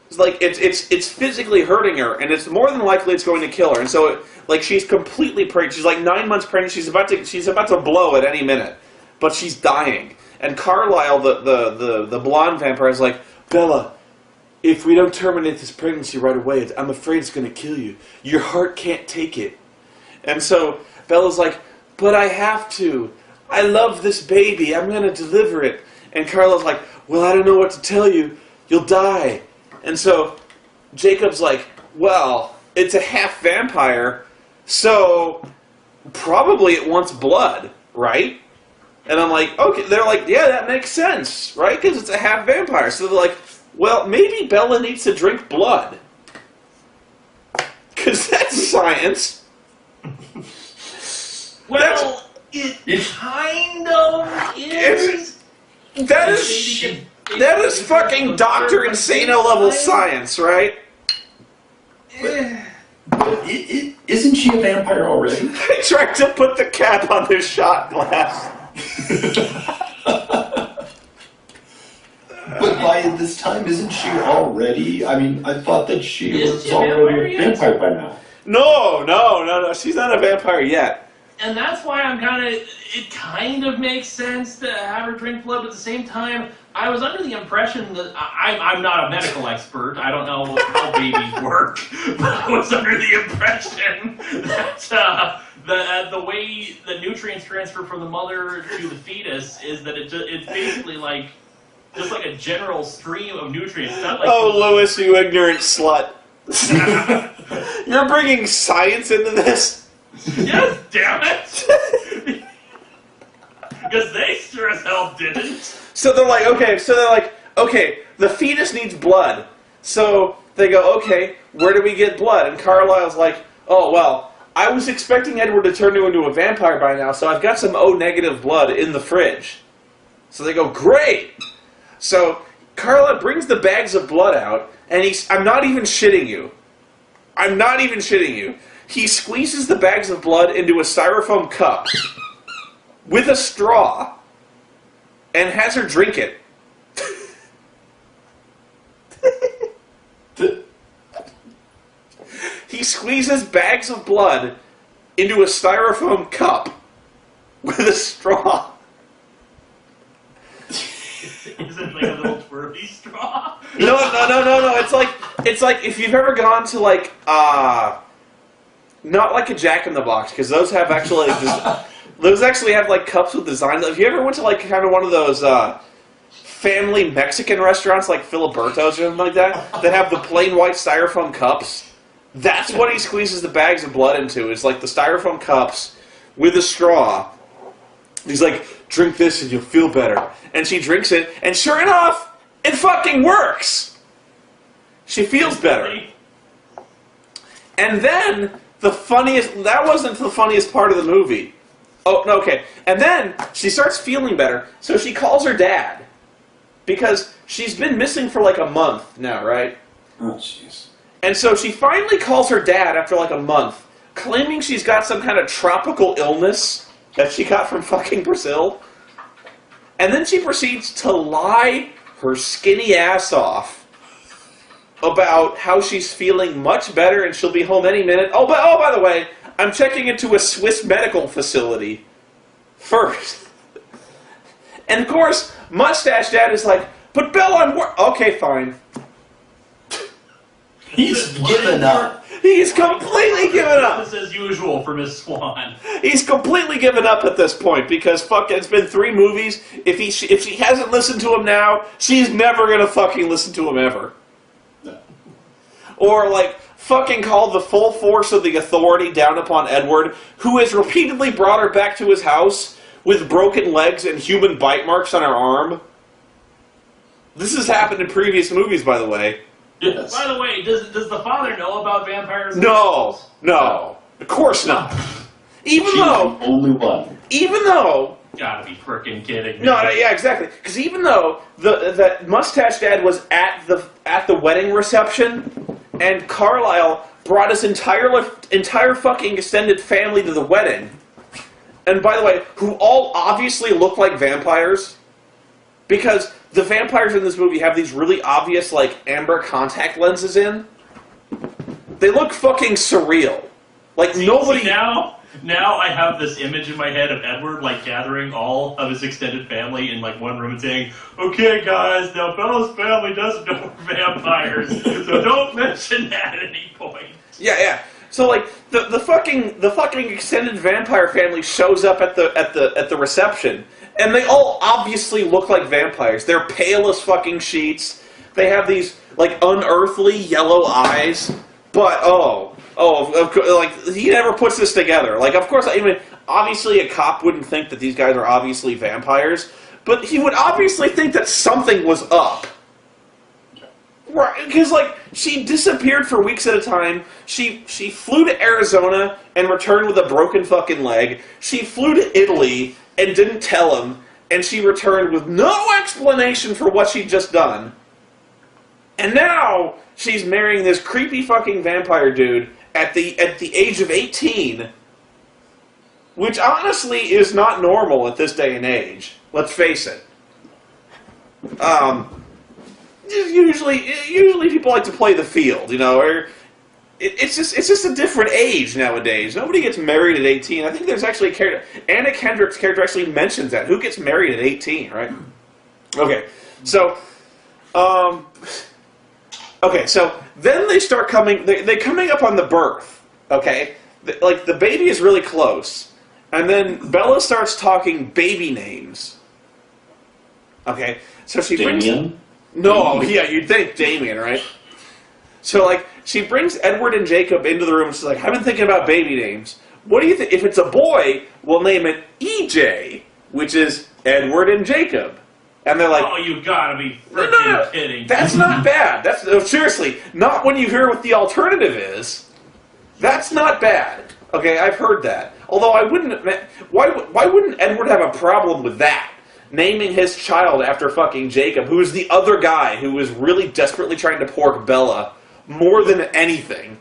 it's like it's physically hurting her, and it's more than likely it's going to kill her. And so, she's completely pregnant. She's like 9 months pregnant. She's about to blow at any minute, but she's dying. And Carlisle, the blonde vampire, is like, Bella, if we don't terminate this pregnancy right away, I'm afraid it's going to kill you. Your heart can't take it. And so Bella's like, but I have to. I love this baby. I'm going to deliver it. And Carlisle's like, well, I don't know what to tell you. You'll die. And so Jacob's like, well, it's a half vampire, so probably it wants blood, right? And I'm like, okay. They're like, yeah, that makes sense, right? Because it's a half vampire. So they're like, well, maybe Bella needs to drink blood. Because that's science. Well, it kind of is. That is fucking Dr. Insano level science, right? Isn't she a vampire already? I tried to put the cap on this shot glass. But by this time, isn't she already? I mean, I thought that she Is was she a already a vampire vampire by now. No. She's not a vampire yet. And that's why it kind of makes sense to have her drink blood, but at the same time, I was under the impression that, I'm not a medical expert, I don't know how babies work, but I was under the impression that the way the nutrients transfer from the mother to the fetus is that it's basically just like a general stream of nutrients. Not like Oh, Lewis, you ignorant slut. You're bringing science into this? Yes, damn it! Because they sure as hell didn't. So they're like, okay, the fetus needs blood. So they go, okay, where do we get blood? And Carlisle's like, oh, well, I was expecting Edward to turn you into a vampire by now, so I've got some O-negative blood in the fridge. So they go, great! So Carlisle brings the bags of blood out, and I'm not even shitting you. He squeezes the bags of blood into a styrofoam cup with a straw and has her drink it. He squeezes bags of blood into a styrofoam cup with a straw. Is it like a little twirly straw? No. It's like if you've ever gone to not like a Jack in the Box, because those have actually those actually have like cups with design. If you ever went to like kind of one of those family Mexican restaurants like Filiberto's or something like that have the plain white styrofoam cups, that's what he squeezes the bags of blood into. Is like the styrofoam cups with a straw. He's like, drink this and you'll feel better. And she drinks it, and sure enough, it fucking works. She feels better. And then that wasn't the funniest part of the movie. Oh, no, okay. And then she starts feeling better, so she calls her dad. Because she's been missing for like a month now, right? Oh, jeez. And so she finally calls her dad after like a month, claiming she's got some kind of tropical illness that she got from fucking Brazil. And then she proceeds to lie her skinny ass off about how she's feeling much better and she'll be home any minute. Oh, by the way, I'm checking into a Swiss medical facility first. And of course, Mustache Dad is like, but Bella, okay, fine. He's given up. He's completely given up. Business as usual for Miss Swan. He's completely given up at this point because fuck, it's been 3 movies. If she hasn't listened to him now, she's never gonna fucking listen to him ever. No. Or like fucking call the full force of the authority down upon Edward, who has repeatedly brought her back to his house with broken legs and human bite marks on her arm. This has happened in previous movies, by the way. Yes. By the way, does the father know about vampires? No, of course not. Even She's though, the only one. Gotta be frickin' kidding me. no, yeah, exactly. Because even though that Mustache Dad was at the wedding reception, and Carlisle brought his entire fucking extended family to the wedding, and by the way, who all obviously look like vampires, because the vampires in this movie have these really obvious, like, amber contact lenses in. They look fucking surreal. Like, nobody... See, now I have this image in my head of Edward, like, gathering all of his extended family in, like, one room and saying, okay, guys, now Bella's family doesn't know we're vampires, so don't mention that at any point. Yeah. So, like, the fucking extended vampire family shows up at the reception, and they all obviously look like vampires. They're pale as fucking sheets. They have these, like, unearthly yellow eyes. But, like, he never puts this together. Like, of course, I mean, obviously a cop wouldn't think that these guys are obviously vampires, but he would obviously think that something was up. Right, because, like, she disappeared for weeks at a time. She flew to Arizona and returned with a broken fucking leg. She flew to Italy and didn't tell him, and she returned with no explanation for what she'd just done. And now she's marrying this creepy fucking vampire dude at the age of 18, which honestly is not normal at this day and age. Let's face it. Usually people like to play the field, you know, or it's just a different age nowadays. Nobody gets married at 18. I think there's actually a character, Anna Kendrick's character actually mentions that. Who gets married at 18, right? Okay, so then they start coming, they're coming up on the birth, okay? Like, the baby is really close, and then Bella starts talking baby names. Okay, so she Damien? No, yeah, you'd think Damien, right? So, like, she brings Edward and Jacob into the room, and she's like, I've been thinking about baby names. What do you think? If it's a boy, we'll name it EJ, which is Edward and Jacob. And they're like, oh, you gotta be freaking kidding. That's not bad. No, seriously, not when you hear what the alternative is. That's not bad. Okay, I've heard that. Although I wouldn't, why wouldn't Edward have a problem with that? Naming his child after fucking Jacob, who is the other guy who is really desperately trying to pork Bella more than anything.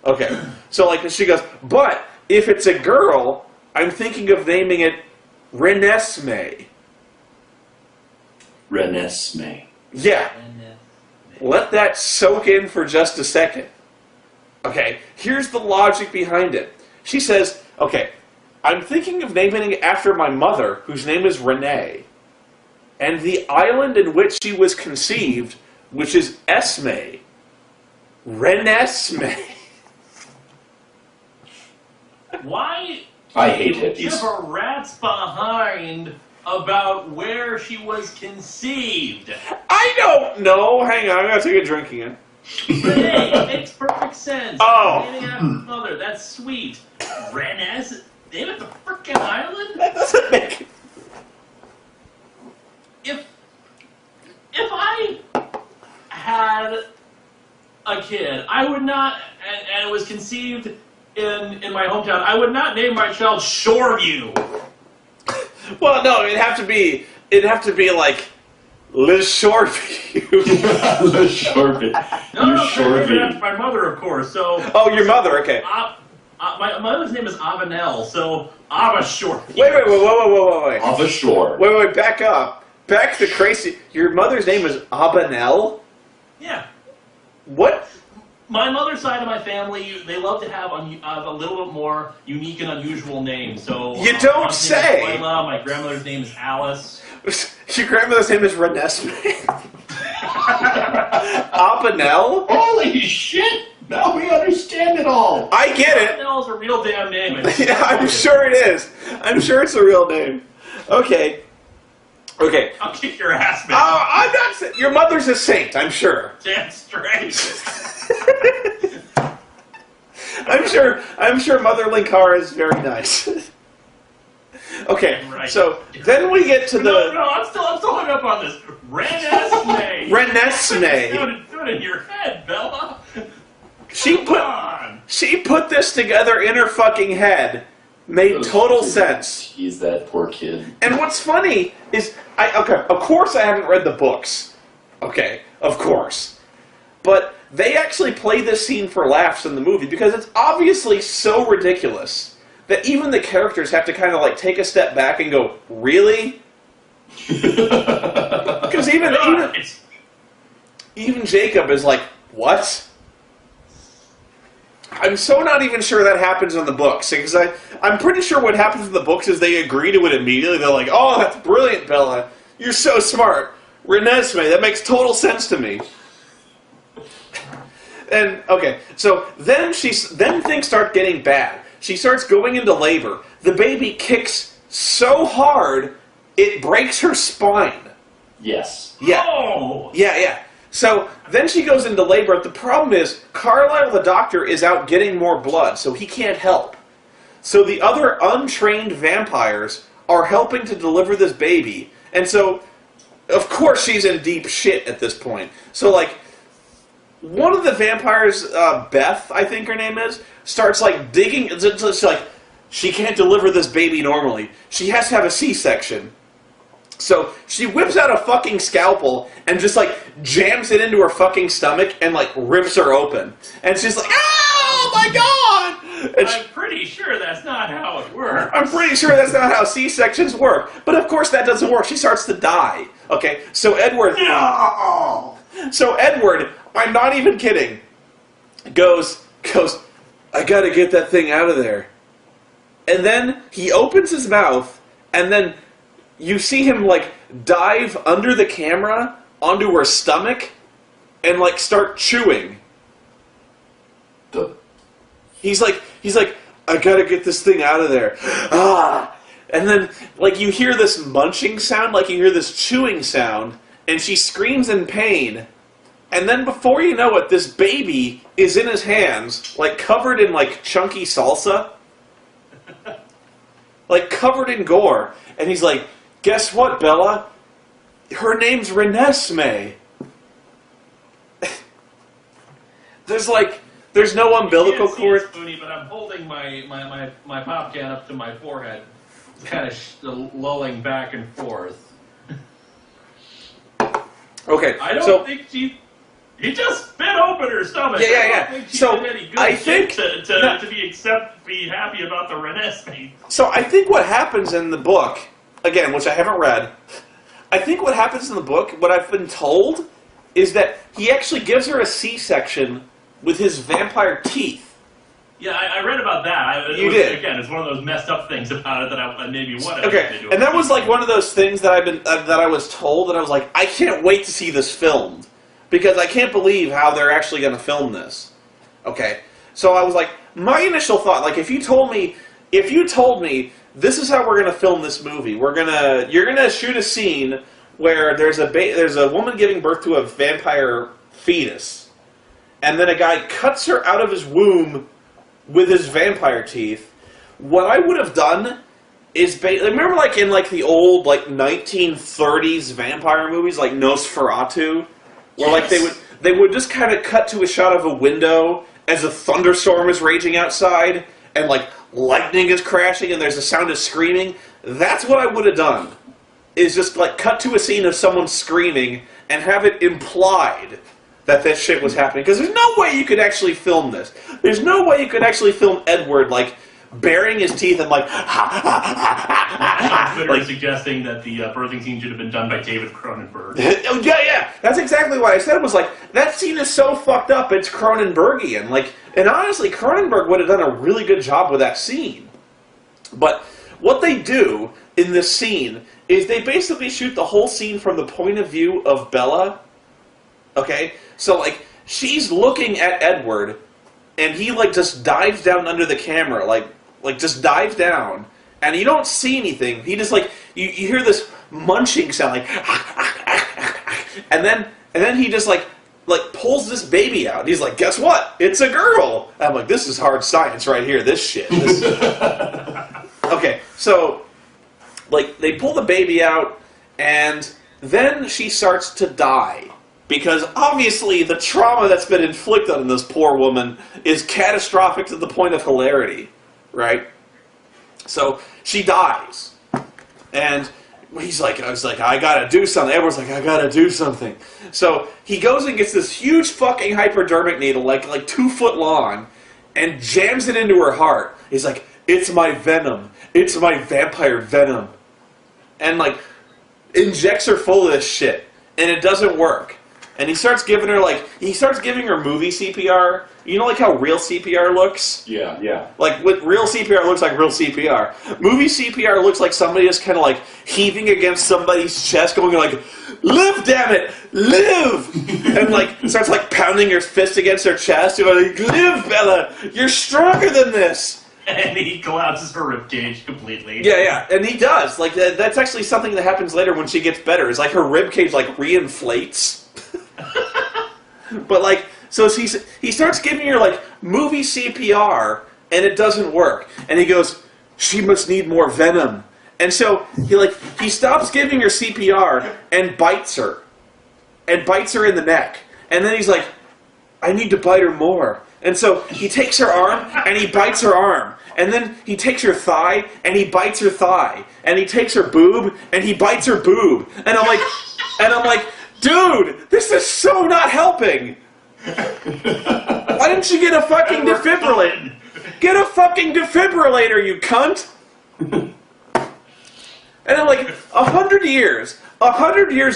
Okay, so like she goes, but if it's a girl, I'm thinking of naming it Renesmee. Renesmee. Yeah. Let that soak in for just a second. Okay, here's the logic behind it. She says, okay, I'm thinking of naming it after my mother, whose name is Renee, and the island in which she was conceived, which is Esme. Renesmee. Why I hate it. give a rat's behind about where she was conceived? I don't know. Hang on, I gotta take a drink again. Renee, it makes perfect sense. Oh. Naming after mother, that's sweet. Renes, name it the frickin' island? That doesn't make it. If I had a kid, I would not, and it was conceived in my hometown, I would not name my child Shoreview. Well, no, it'd have to be like Liz Shoreview. The Shoreview. No, after my mother, of course. So. Oh, your mother. Okay. My mother's name is Avanel, so Ava Shoreview. Wait. Off shore. Wait, back up. Back to crazy. Your mother's name is Abanel? Yeah. What? My mother's side of my family, they love to have a little bit more unique and unusual names. So You don't my say! name is Twyla, my grandmother's name is Alice. Your grandmother's name is Renesmee? Apanel? Holy shit! Now we understand it all. I get it. Apanel's a real damn name. Yeah, I'm sure it is. I'm sure it's a real name. Okay. Okay. I'll kick your ass, man. I'm not. Your mother's a saint, I'm sure. Damn straight. I'm sure Mother Linkara is very nice. Okay, Right. so then we get to No, the I'm still hung up on this. Renesmee. Renesmee. Do it in your head, Bella. She Come put on. this together in her fucking head. Made total sense. Jeez, that poor kid. And what's funny is, of course I haven't read the books. Okay, of course. But they actually play this scene for laughs in the movie because it's obviously so ridiculous that even the characters have to kind of like take a step back and go, really? Because even Jacob is like, what? I'm so not even sure that happens in the books, because I'm pretty sure what happens in the books is they agree to it immediately. They're like, oh, that's brilliant, Bella. You're so smart. Renesmee, that makes total sense to me. And, okay, so then things start getting bad. She starts going into labor. The baby kicks so hard, it breaks her spine. Yes. Yeah. Oh! Yeah. So then she goes into labor. The problem is Carlisle, the doctor, is out getting more blood, so he can't help. So the other untrained vampires are helping to deliver this baby. And so, of course, she's in deep shit at this point. So, like, one of the vampires, Beth, I think her name is, starts, like, digging. It's like, she can't deliver this baby normally. She has to have a C-section. So she whips out a fucking scalpel and just like jams it into her fucking stomach and like rips her open. And she's like, oh my god! And I'm pretty sure that's not how it works. I'm pretty sure that's not how C-sections work. But of course that doesn't work. She starts to die. Okay, so Edward... No! So Edward, I'm not even kidding, goes, I gotta get that thing out of there. And then he opens his mouth and then... You see him, like, dive under the camera onto her stomach and, like, start chewing. He's like, I gotta get this thing out of there. Ah! And then, like, you hear this munching sound, like you hear this chewing sound, and she screams in pain. And then before you know it, this baby is in his hands, like, covered in, like, chunky salsa. Like, covered in gore. And he's like... Guess what, Bella? Her name's Renesmee. There's no umbilical cord. Spoony, but I'm holding my pop can up to my forehead, kind of lulling back and forth. Okay, I don't think he just spit open her stomach. Yeah. I don't think she's So, in any good I think- shape to be happy about the Renesmee. So I think what happens in the book, again, which I haven't read, I think what happens in the book, what I've been told, is that he actually gives her a C-section with his vampire teeth. Yeah, I read about that. You did. Again, it's one of those messed up things about it that I maybe wanted. Okay, and that was like one of those things that that I was told, and I was like, I can't wait to see this filmed, because I can't believe how they're actually going to film this. Okay, so I was like, my initial thought, like, if you told me, this is how we're going to film this movie. You're going to shoot a scene where there's a woman giving birth to a vampire fetus, and then a guy cuts her out of his womb with his vampire teeth. What I would have done is, remember like in like the old like 1930s vampire movies like Nosferatu, where like they would just kind of cut to a shot of a window as a thunderstorm is raging outside and like lightning is crashing and there's a sound of screaming. That's what I would have done. Is just like cut to a scene of someone screaming and have it implied that this shit was happening. Because there's no way you could actually film this. There's no way you could actually film Edward like baring his teeth and like, Twitter suggesting that the birthing scene should have been done by David Cronenberg. yeah. That's exactly what I said. Was like, that scene is so fucked up. It's Cronenbergian. Like, and honestly, Cronenberg would have done a really good job with that scene. But what they do in this scene is they basically shoot the whole scene from the point of view of Bella. Okay, so like she's looking at Edward, and he like just dives down under the camera, like just dives down, and you don't see anything. He just like you hear this munching sound, like, and then he just like pulls this baby out. He's like, guess what? It's a girl. And I'm like, this is hard science right here. This shit. Okay, so like they pull the baby out, and then she starts to die. Because obviously the trauma that's been inflicted on this poor woman is catastrophic to the point of hilarity, right? So she dies, and he's like, I gotta do something. Edward's like, I gotta do something. So he goes and gets this huge fucking hypodermic needle, like 2 foot long, and jams it into her heart. He's like, it's my venom. It's my vampire venom. And like, injects her full of this shit, and it doesn't work. And he starts giving her movie CPR. You know, like how real CPR looks? Yeah. Like, what real CPR looks like real CPR. Movie CPR looks like somebody is kind of like heaving against somebody's chest, going like, live, damn it, live! And like, starts like pounding her fist against her chest, going like, live, Bella, you're stronger than this! And he collapses her ribcage completely. Yeah, and he does. Like, that's actually something that happens later when she gets better. Is like her ribcage like reinflates. But like, so he starts giving her like movie CPR, and it doesn't work. And he goes, she must need more venom. And so he stops giving her CPR and bites her in the neck. And then he's like, I need to bite her more. And so he takes her arm and he bites her arm. And then he takes her thigh and he bites her thigh. And he takes her boob and he bites her boob. And I'm like, dude, this is so not helping. Why didn't you get a fucking defibrillator? Get a fucking defibrillator, you cunt! And I'm like, 100 years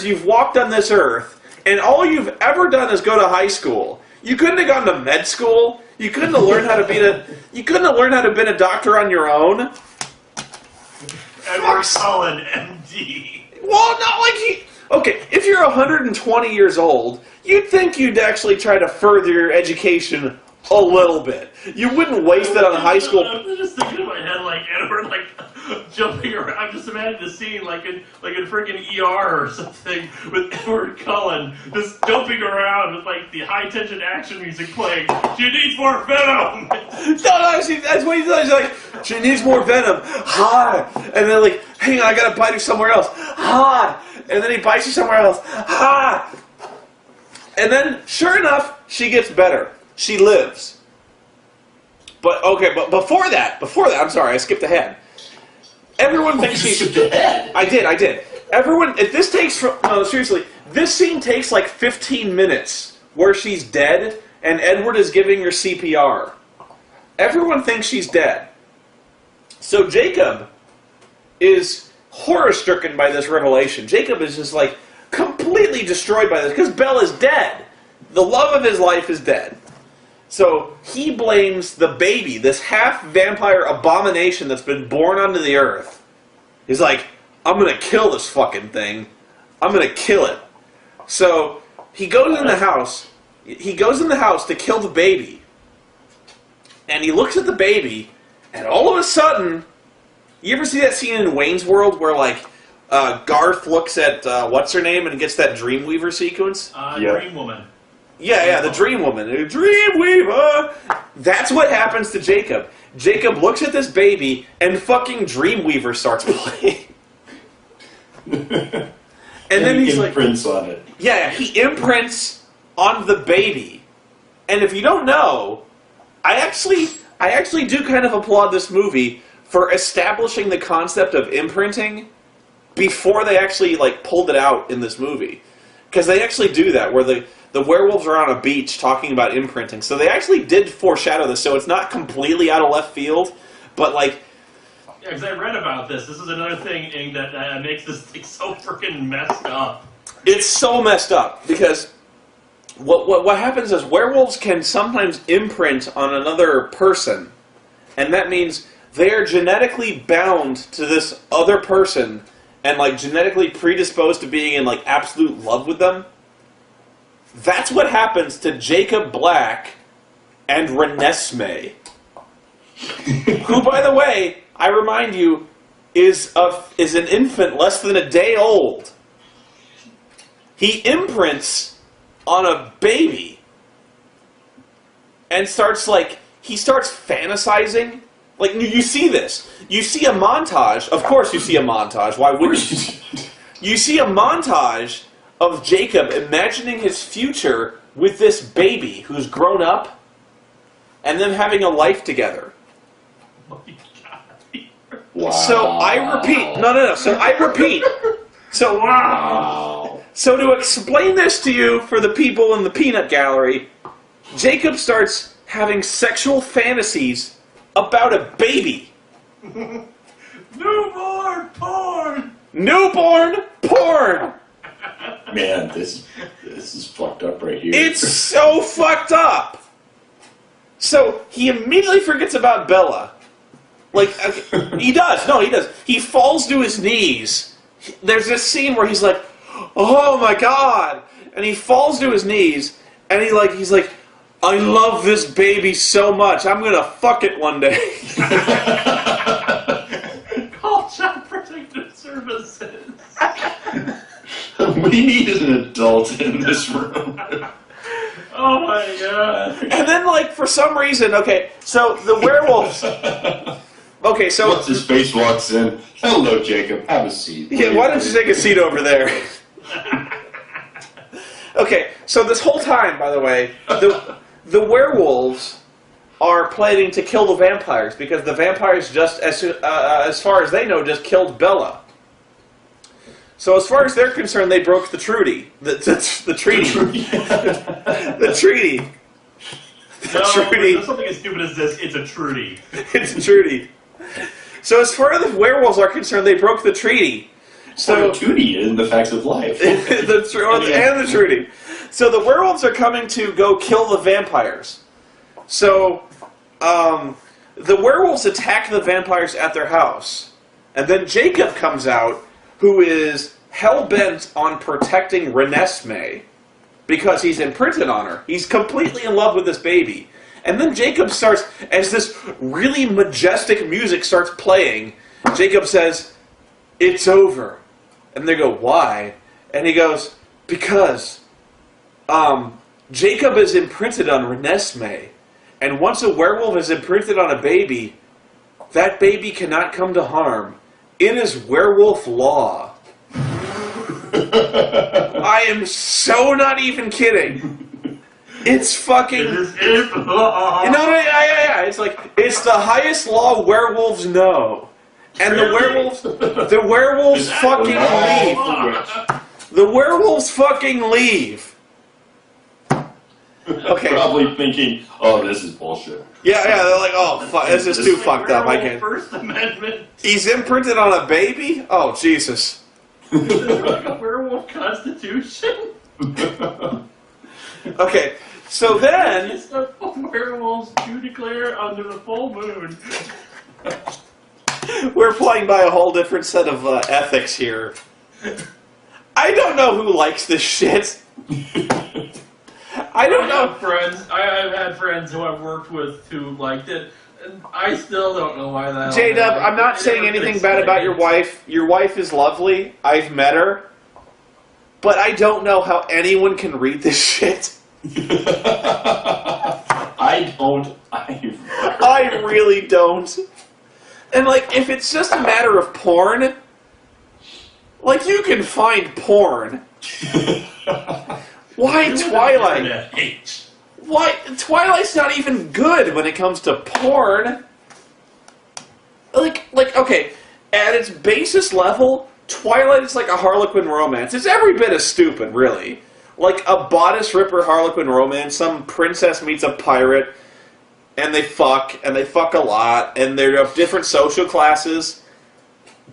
you've walked on this earth, and all you've ever done is go to high school. You couldn't have gone to med school. You couldn't have learned how to be a doctor on your own. Edward Cullen, MD. Well, not like he. Okay, if you're 120 years old, you'd think you'd actually try to further your education a little bit. You wouldn't waste it on high school. I'm just thinking in my head, like Edward, like jumping around. I'm just imagining the scene, like in freaking ER or something, with Edward Cullen just jumping around with like the high tension action music playing. She needs more venom. No, that's what he does. He's like, she needs more venom. Ha! And then like, hang on, I gotta bite her somewhere else. Ha! And then he bites her somewhere else. Ha! And then, sure enough, she gets better. She lives. But before that, I'm sorry, I skipped ahead. Everyone thinks she's dead. I did. Everyone, if this takes no, seriously, this scene takes like 15 minutes where she's dead and Edward is giving her CPR. Everyone thinks she's dead. So Jacob is horror-stricken by this revelation. Jacob is just like completely destroyed by this because Bella's dead. The love of his life is dead. So he blames the baby, this half-vampire abomination that's been born onto the earth. He's like, I'm going to kill this fucking thing. I'm going to kill it. So he goes in the house. He goes in the house to kill the baby. And he looks at the baby, and all of a sudden, you ever see that scene in Wayne's World where, like, Garth looks at, what's her name, and gets that Dreamweaver sequence? Dream Woman. Yeah, the Dream Woman. Dreamweaver! That's what happens to Jacob. Jacob looks at this baby, and fucking Dreamweaver starts playing. And then he's like... imprints on it. Yeah, he imprints on the baby. And if you don't know, I actually do kind of applaud this movie for establishing the concept of imprinting before they actually, like, pulled it out in this movie. Because they actually do that, where the werewolves are on a beach talking about imprinting. So they actually did foreshadow this, so it's not completely out of left field. But like, Yeah, because I read about this. This is another thing that makes this thing so freaking messed up. it's so messed up because what happens is werewolves can sometimes imprint on another person, and that means they are genetically bound to this other person and like genetically predisposed to being in like absolute love with them. That's what happens to Jacob Black and Renesmee, who, by the way, I remind you, is an infant less than a day old. He imprints on a baby and starts fantasizing. Like, you see this. You see a montage. Of course you see a montage. Why wouldn't you? You see a montage of Jacob imagining his future with this baby who's grown up and them having a life together. Oh my God. Wow. So I repeat. No. So I repeat. So, Wow. So to explain this to you for the people in the peanut gallery, Jacob starts having sexual fantasies about a baby. Newborn porn! Newborn porn! Man, this is fucked up right here. It's so fucked up! So, he immediately forgets about Bella. Like, he does. No, he does. He falls to his knees. There's this scene where he's like, oh my god! And he falls to his knees, and he's like, I love this baby so much, I'm gonna fuck it one day. Call Child Protective Services. We need an adult in this room. Oh my god. And then, like, for some reason, okay, so the werewolves... Okay, so... Once his face walks in, hello, Jacob, have a seat. Yeah, why don't you take a seat over there? Okay, so this whole time, by the way, the werewolves are planning to kill the vampires because the vampires just, as far as they know, just killed Bella. So as far as they're concerned, they broke the treaty. The treaty. The treaty. No, Trudy. there's something as stupid as this. It's a Trudy. It's a treaty. So as far as the werewolves are concerned, they broke the treaty. So Tootie in the facts of life. and the treaty. So the werewolves are coming to go kill the vampires. So the werewolves attack the vampires at their house. And then Jacob comes out, who is hell-bent on protecting Renesmee because he's imprinted on her. He's completely in love with this baby. And then Jacob starts, as this really majestic music starts playing, Jacob says, "It's over." And they go, "Why?" And he goes, "Because Jacob is imprinted on Renesmee. And once a werewolf is imprinted on a baby, that baby cannot come to harm. It is werewolf law." I am so not even kidding. It's fucking... Yeah. It's like, it's the highest law werewolves know. And the werewolves fucking leave. The werewolves fucking leave. Okay. Probably thinking, oh, this is bullshit. Yeah, they're like, oh, fuck, this is too fucked up. I can't. First Amendment. He's imprinted on a baby? Oh, Jesus. Like a werewolf constitution. Okay, so then... It's the werewolves to declare under the full moon. We're playing by a whole different set of ethics here. I don't know who likes this shit. I don't know. I've had friends who I've worked with who liked it, and I still don't know why that. J-Dub, I'm not saying anything bad about your wife. Your wife is lovely. I've met her. But I don't know how anyone can read this shit. I don't either. I really don't. And, like, if it's just a matter of porn, like, you can find porn. Why Twilight? Why? Twilight's not even good when it comes to porn. Like, okay, at its basis level, Twilight is like a Harlequin romance. It's every bit as stupid, really. Like a bodice ripper Harlequin romance, some princess meets a pirate, and they fuck a lot, and they're of different social classes,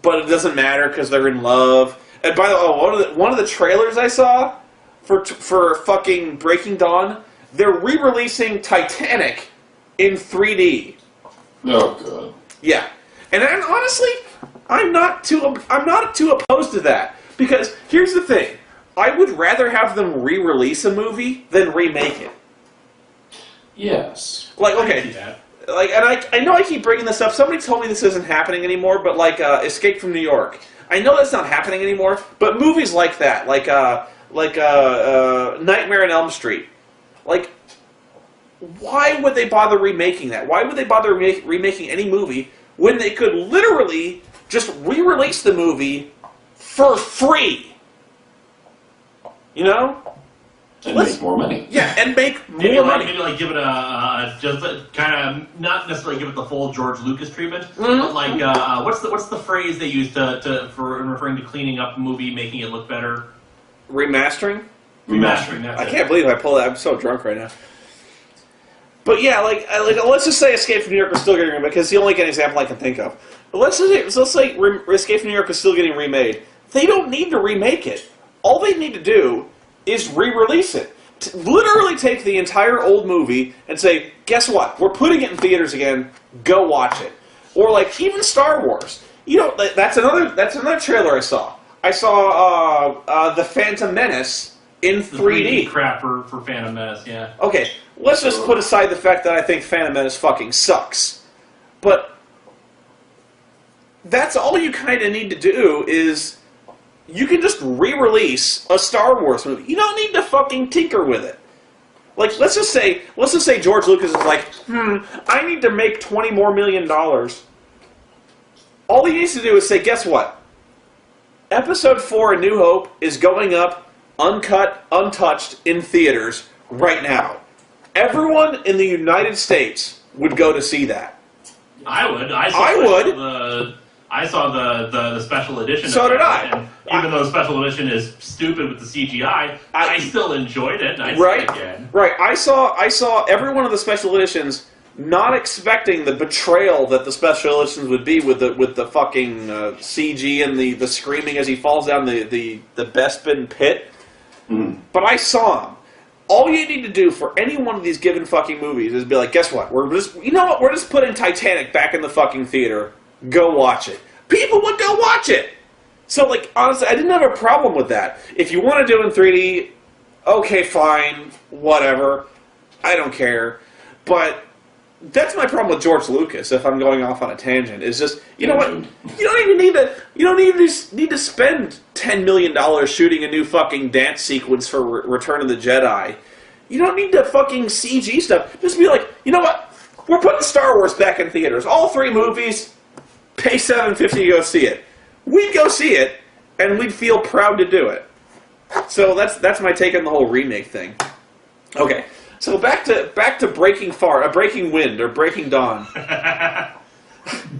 but it doesn't matter because they're in love. And by the way, one of the trailers I saw for fucking Breaking Dawn, they're re-releasing Titanic in 3D. Oh god. Yeah, and honestly, I'm not too opposed to that, because here's the thing: I would rather have them re-release a movie than remake it. Yes. Like, I can okay, see that. like, and I know I keep bringing this up. Somebody told me this isn't happening anymore, but like Escape from New York, I know that's not happening anymore. But movies like that, like Nightmare on Elm Street, like, why would they bother remaking that? Why would they bother remaking any movie when they could literally just re-release the movie for free? You know? And make more money. Yeah, and make Maybe more like, money. maybe like give it just kind of not necessarily give it the full George Lucas treatment, Mm-hmm. but like what's the phrase they used for referring to cleaning up a movie, making it look better? Remastering? Remastering. That's I it. can't believe I pulled that. I'm so drunk right now. But yeah, like let's just say Escape from New York is still getting remade, because it's the only example I can think of. But let's say Escape from New York is still getting remade. They don't need to remake it. All they need to do is re-release it. Literally take the entire old movie and say, guess what? We're putting it in theaters again. Go watch it. Or like even Star Wars. You know, that's another trailer I saw. I saw The Phantom Menace in 3D. Crap for Phantom Menace, yeah. Okay, let's just put aside the fact that I think Phantom Menace fucking sucks. But that's all you kind of need to do is you can just re-release a Star Wars movie. You don't need to fucking tinker with it. Like, let's just say George Lucas is like, I need to make $20 more million. All he needs to do is say, guess what? Episode 4 of New Hope is going up, uncut, untouched, in theaters right now. Everyone in the United States would go to see that. I would. I saw the special edition. So of did it, I. and even though the special edition is stupid with the CGI, I still enjoyed it. And I'd Right, see it again. right. I saw every one of the special editions, not expecting the betrayal that the special editions would be with the fucking CG and the screaming as he falls down the Bespin pit. But I saw him. All you need to do for any one of these given fucking movies is be like, guess what? We're just putting Titanic back in the fucking theater. Go watch it. People would go watch it. So, like, honestly, I didn't have a problem with that. If you want to do it in 3D, okay, fine, whatever. I don't care. But that's my problem with George Lucas. If I'm going off on a tangent, is just you know what? You don't need to spend $10 million shooting a new fucking dance sequence for Return of the Jedi. You don't need to fucking CG stuff. Just be like, you know what? We're putting Star Wars back in theaters. All 3 movies. Pay $7.50 to go see it. We'd go see it, and we'd feel proud to do it. So that's my take on the whole remake thing. Okay, so back to Breaking Wind or Breaking Dawn.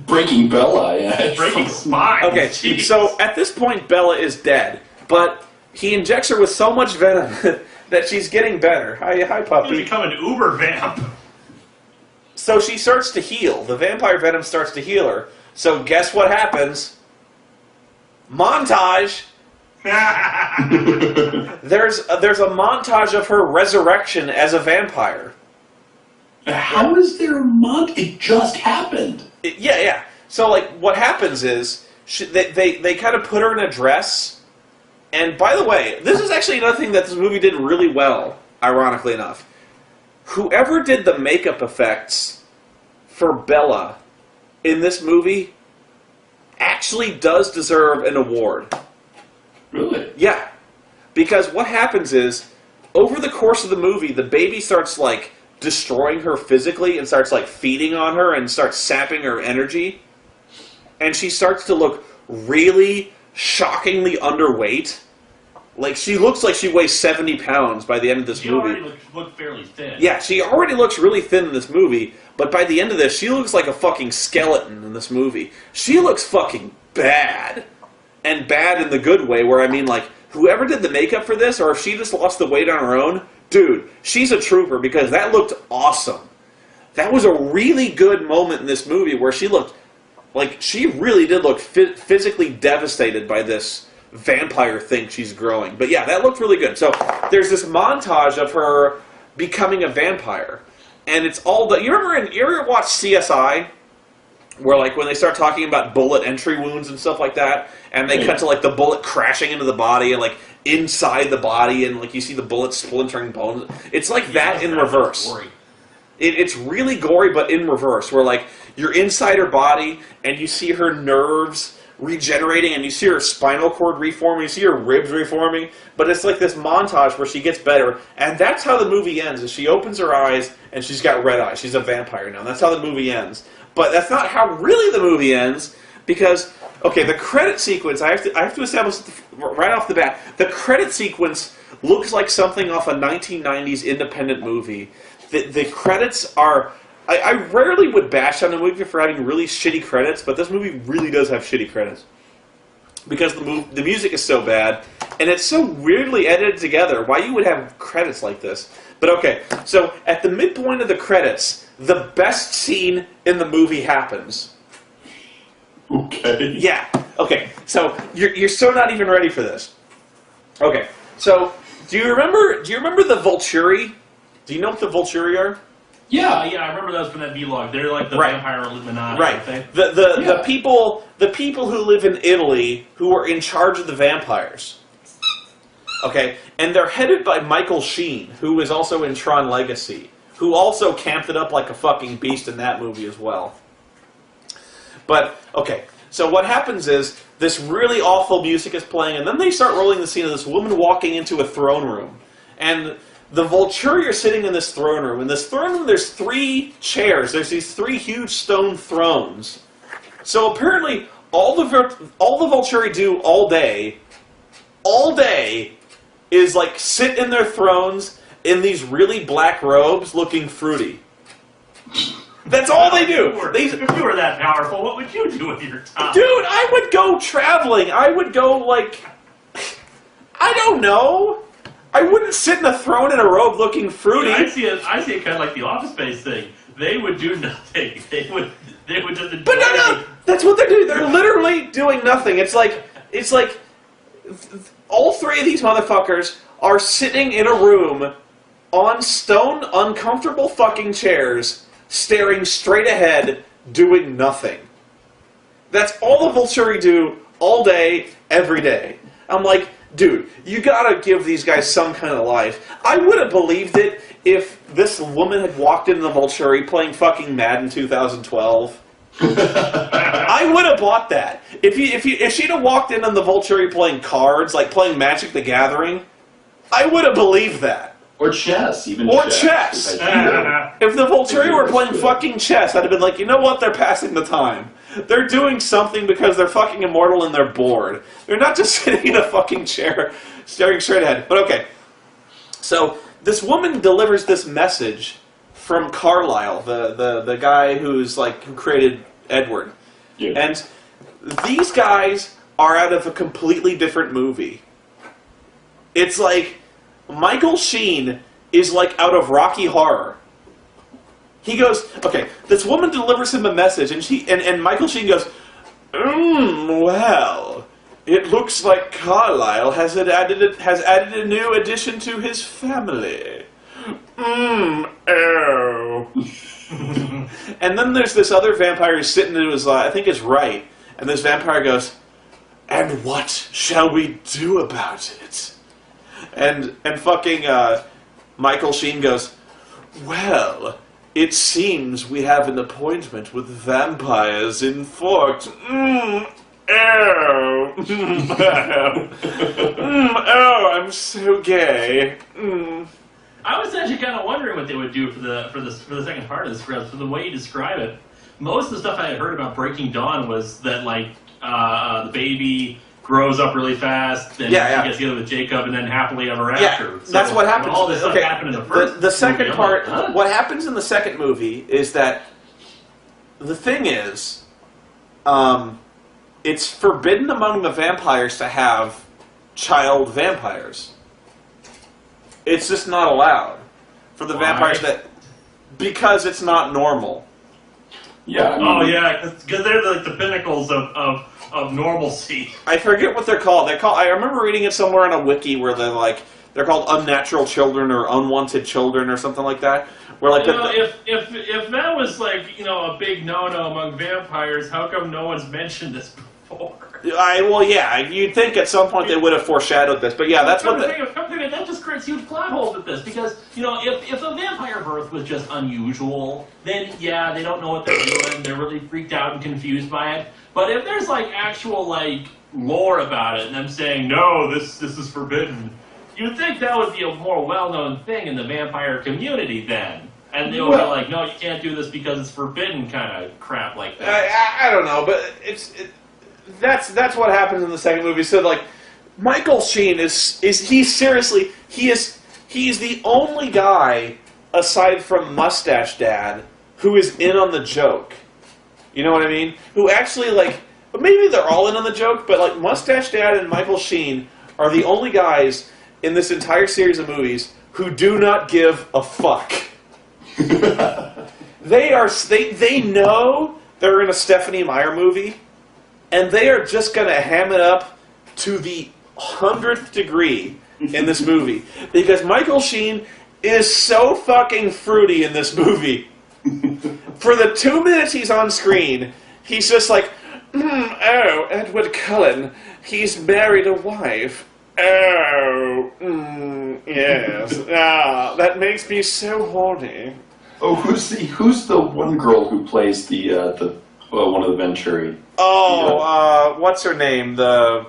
Breaking Bella, yeah. Breaking Spine. Okay, Jeez. so at this point Bella is dead, but he injects her with so much venom that she's getting better. Hi You puppy. become an uber vamp. So she starts to heal. The vampire venom starts to heal her. So guess what happens? Montage. There's a montage of her resurrection as a vampire. How is there a month? It just happened. Yeah. So like, what happens is they kind of put her in a dress. And by the way, this is actually another thing that this movie did really well. Ironically enough, whoever did the makeup effects for Bella in this movie actually does deserve an award. Really? Yeah. Because what happens is, over the course of the movie, the baby starts, like, destroying her physically and starts, like, feeding on her and starts sapping her energy. And she starts to look really shockingly underweight. Like, she looks like she weighs 70 pounds by the end of this She movie. already looked fairly thin. Yeah, she already looks really thin in this movie, but by the end of this, she looks like a fucking skeleton in this movie. She looks fucking bad. And bad in the good way, where I mean, like, whoever did the makeup for this, or if she just lost the weight on her own, dude, she's a trooper, because that looked awesome. that was a really good moment in this movie where she looked like she really did look physically devastated by this vampire thing she's growing. But yeah, that looked really good. So there's this montage of her becoming a vampire, and it's all the. You ever watch CSI? Where, like, when they start talking about bullet entry wounds and stuff like that, and they cut to, like, the bullet crashing into the body and, like, inside the body, and, like, you see the bullet splintering bones. It's like that in reverse. It's really gory, but in reverse, where, like, you're inside her body, and you see her nerves regenerating, and you see her spinal cord reforming, you see her ribs reforming, but it's like this montage where she gets better, and that's how the movie ends, is she opens her eyes, and she's got red eyes. She's a vampire now, and that's how the movie ends. But that's not how really the movie ends, because, okay, the credit sequence, I have to establish right off the bat, the credit sequence looks like something off a 1990s independent movie. The credits are... I rarely would bash on a movie for having really shitty credits, but this movie really does have shitty credits. Because the music is so bad, and it's so weirdly edited together. Why you would have credits like this? But okay, so at the midpoint of the credits, the best scene in the movie happens. Okay. Yeah. Okay. So you're so not even ready for this. Okay. So do you remember the Vulturi? Do you know what the Vulturi are? Yeah, I remember those from that vlog. They're like the vampire Illuminati. Right. The people who live in Italy who are in charge of the vampires. Okay, and they're headed by Michael Sheen, who is also in Tron Legacy, who also camped it up like a fucking beast in that movie as well. But, okay, so what happens is, this really awful music is playing, and then they start rolling the scene of this woman walking into a throne room. And the Vulturi are sitting in this throne room. In this throne room, there's 3 chairs. There's these 3 huge stone thrones. So apparently, all the Vulturi do all day, is like sit in their thrones in these really black robes looking fruity. That's all they do. If you were that powerful, what would you do with your time? Dude, I would go traveling. I would go, like... I don't know. I wouldn't sit in a throne in a robe looking fruity. I see it kind of like the Office Space thing. They would do nothing. They would just enjoy. But no, that's what they're doing. They're literally doing nothing. It's like all 3 of these motherfuckers are sitting in a room on stone, uncomfortable fucking chairs, staring straight ahead, doing nothing. That's all the Vulturi do all day, every day. I'm like, dude, you gotta give these guys some kind of life. I would have believed it if this woman had walked into the Vulturi playing fucking Madden 2012. I would have bought that. If she'd have walked in on the Vulturi playing cards, like playing Magic the Gathering, I would have believed that. Or chess, even Or chess. If the Vulturi were playing fucking chess, I'd have been like, you know what, they're passing the time. They're doing something because they're fucking immortal and they're bored. They're not just sitting in a fucking chair, staring straight ahead. But okay. So, this woman delivers this message from Carlisle, the guy who created Edward. Yeah. And these guys are out of a completely different movie. It's like Michael Sheen is like out of Rocky Horror. He goes, okay, this woman delivers him a message, and Michael Sheen goes, well, it looks like Carlisle has added a new addition to his family. Oh. And then there's this other vampire who's sitting to his, I think his right, and this vampire goes, and what shall we do about it? And fucking Michael Sheen goes, well, it seems we have an appointment with vampires in Forks. Oh, I'm so gay. I was actually kind of wondering what they would do for the second part of this, for the way you describe it. Most of the stuff I had heard about Breaking Dawn was that the baby grows up really fast, and she gets together with Jacob, and then happily ever after. So that's what happens. All this stuff happened in the first. The second movie, part. like, huh? What happens in the second movie is that the thing is, it's forbidden among the vampires to have child vampires. It's just not allowed for the vampires that. because it's not normal. Yeah. I mean, Oh yeah, because they're like the pinnacles of normalcy. I forget what they're called. I remember reading it somewhere on a wiki where they're called unnatural children or unwanted children or something like that. Where like if that was like a big no-no among vampires, how come no one's mentioned this before? You'd think at some point they would have foreshadowed this, but yeah, that's what that just creates huge plot holes with this, because if a vampire birth was just unusual, then yeah, they don't know what they're doing, they're really freaked out and confused by it. But if there's like actual like lore about it, and them saying no, this is forbidden, you'd think that would be a more well-known thing in the vampire community then. And they'll be like, no, you can't do this because it's forbidden, kind of crap like that. I don't know, but that's what happens in the second movie. So like, Michael Sheen he's the only guy aside from Mustache Dad who is in on the joke. You know what I mean? Who actually maybe they're all in on the joke, but like Mustache Dad and Michael Sheen are the only guys in this entire series of movies who do not give a fuck. They know they're in a Stephanie Meyer movie, and they are just going to ham it up to the 100th degree in this movie. Because Michael Sheen is so fucking fruity in this movie. For the 2 minutes he's on screen, he's just like, oh, Edward Cullen, he's married a wife. Oh, yes. Ah, that makes me so horny. Oh, who's the one girl who plays the one of the Venturi? Oh, what's her name? I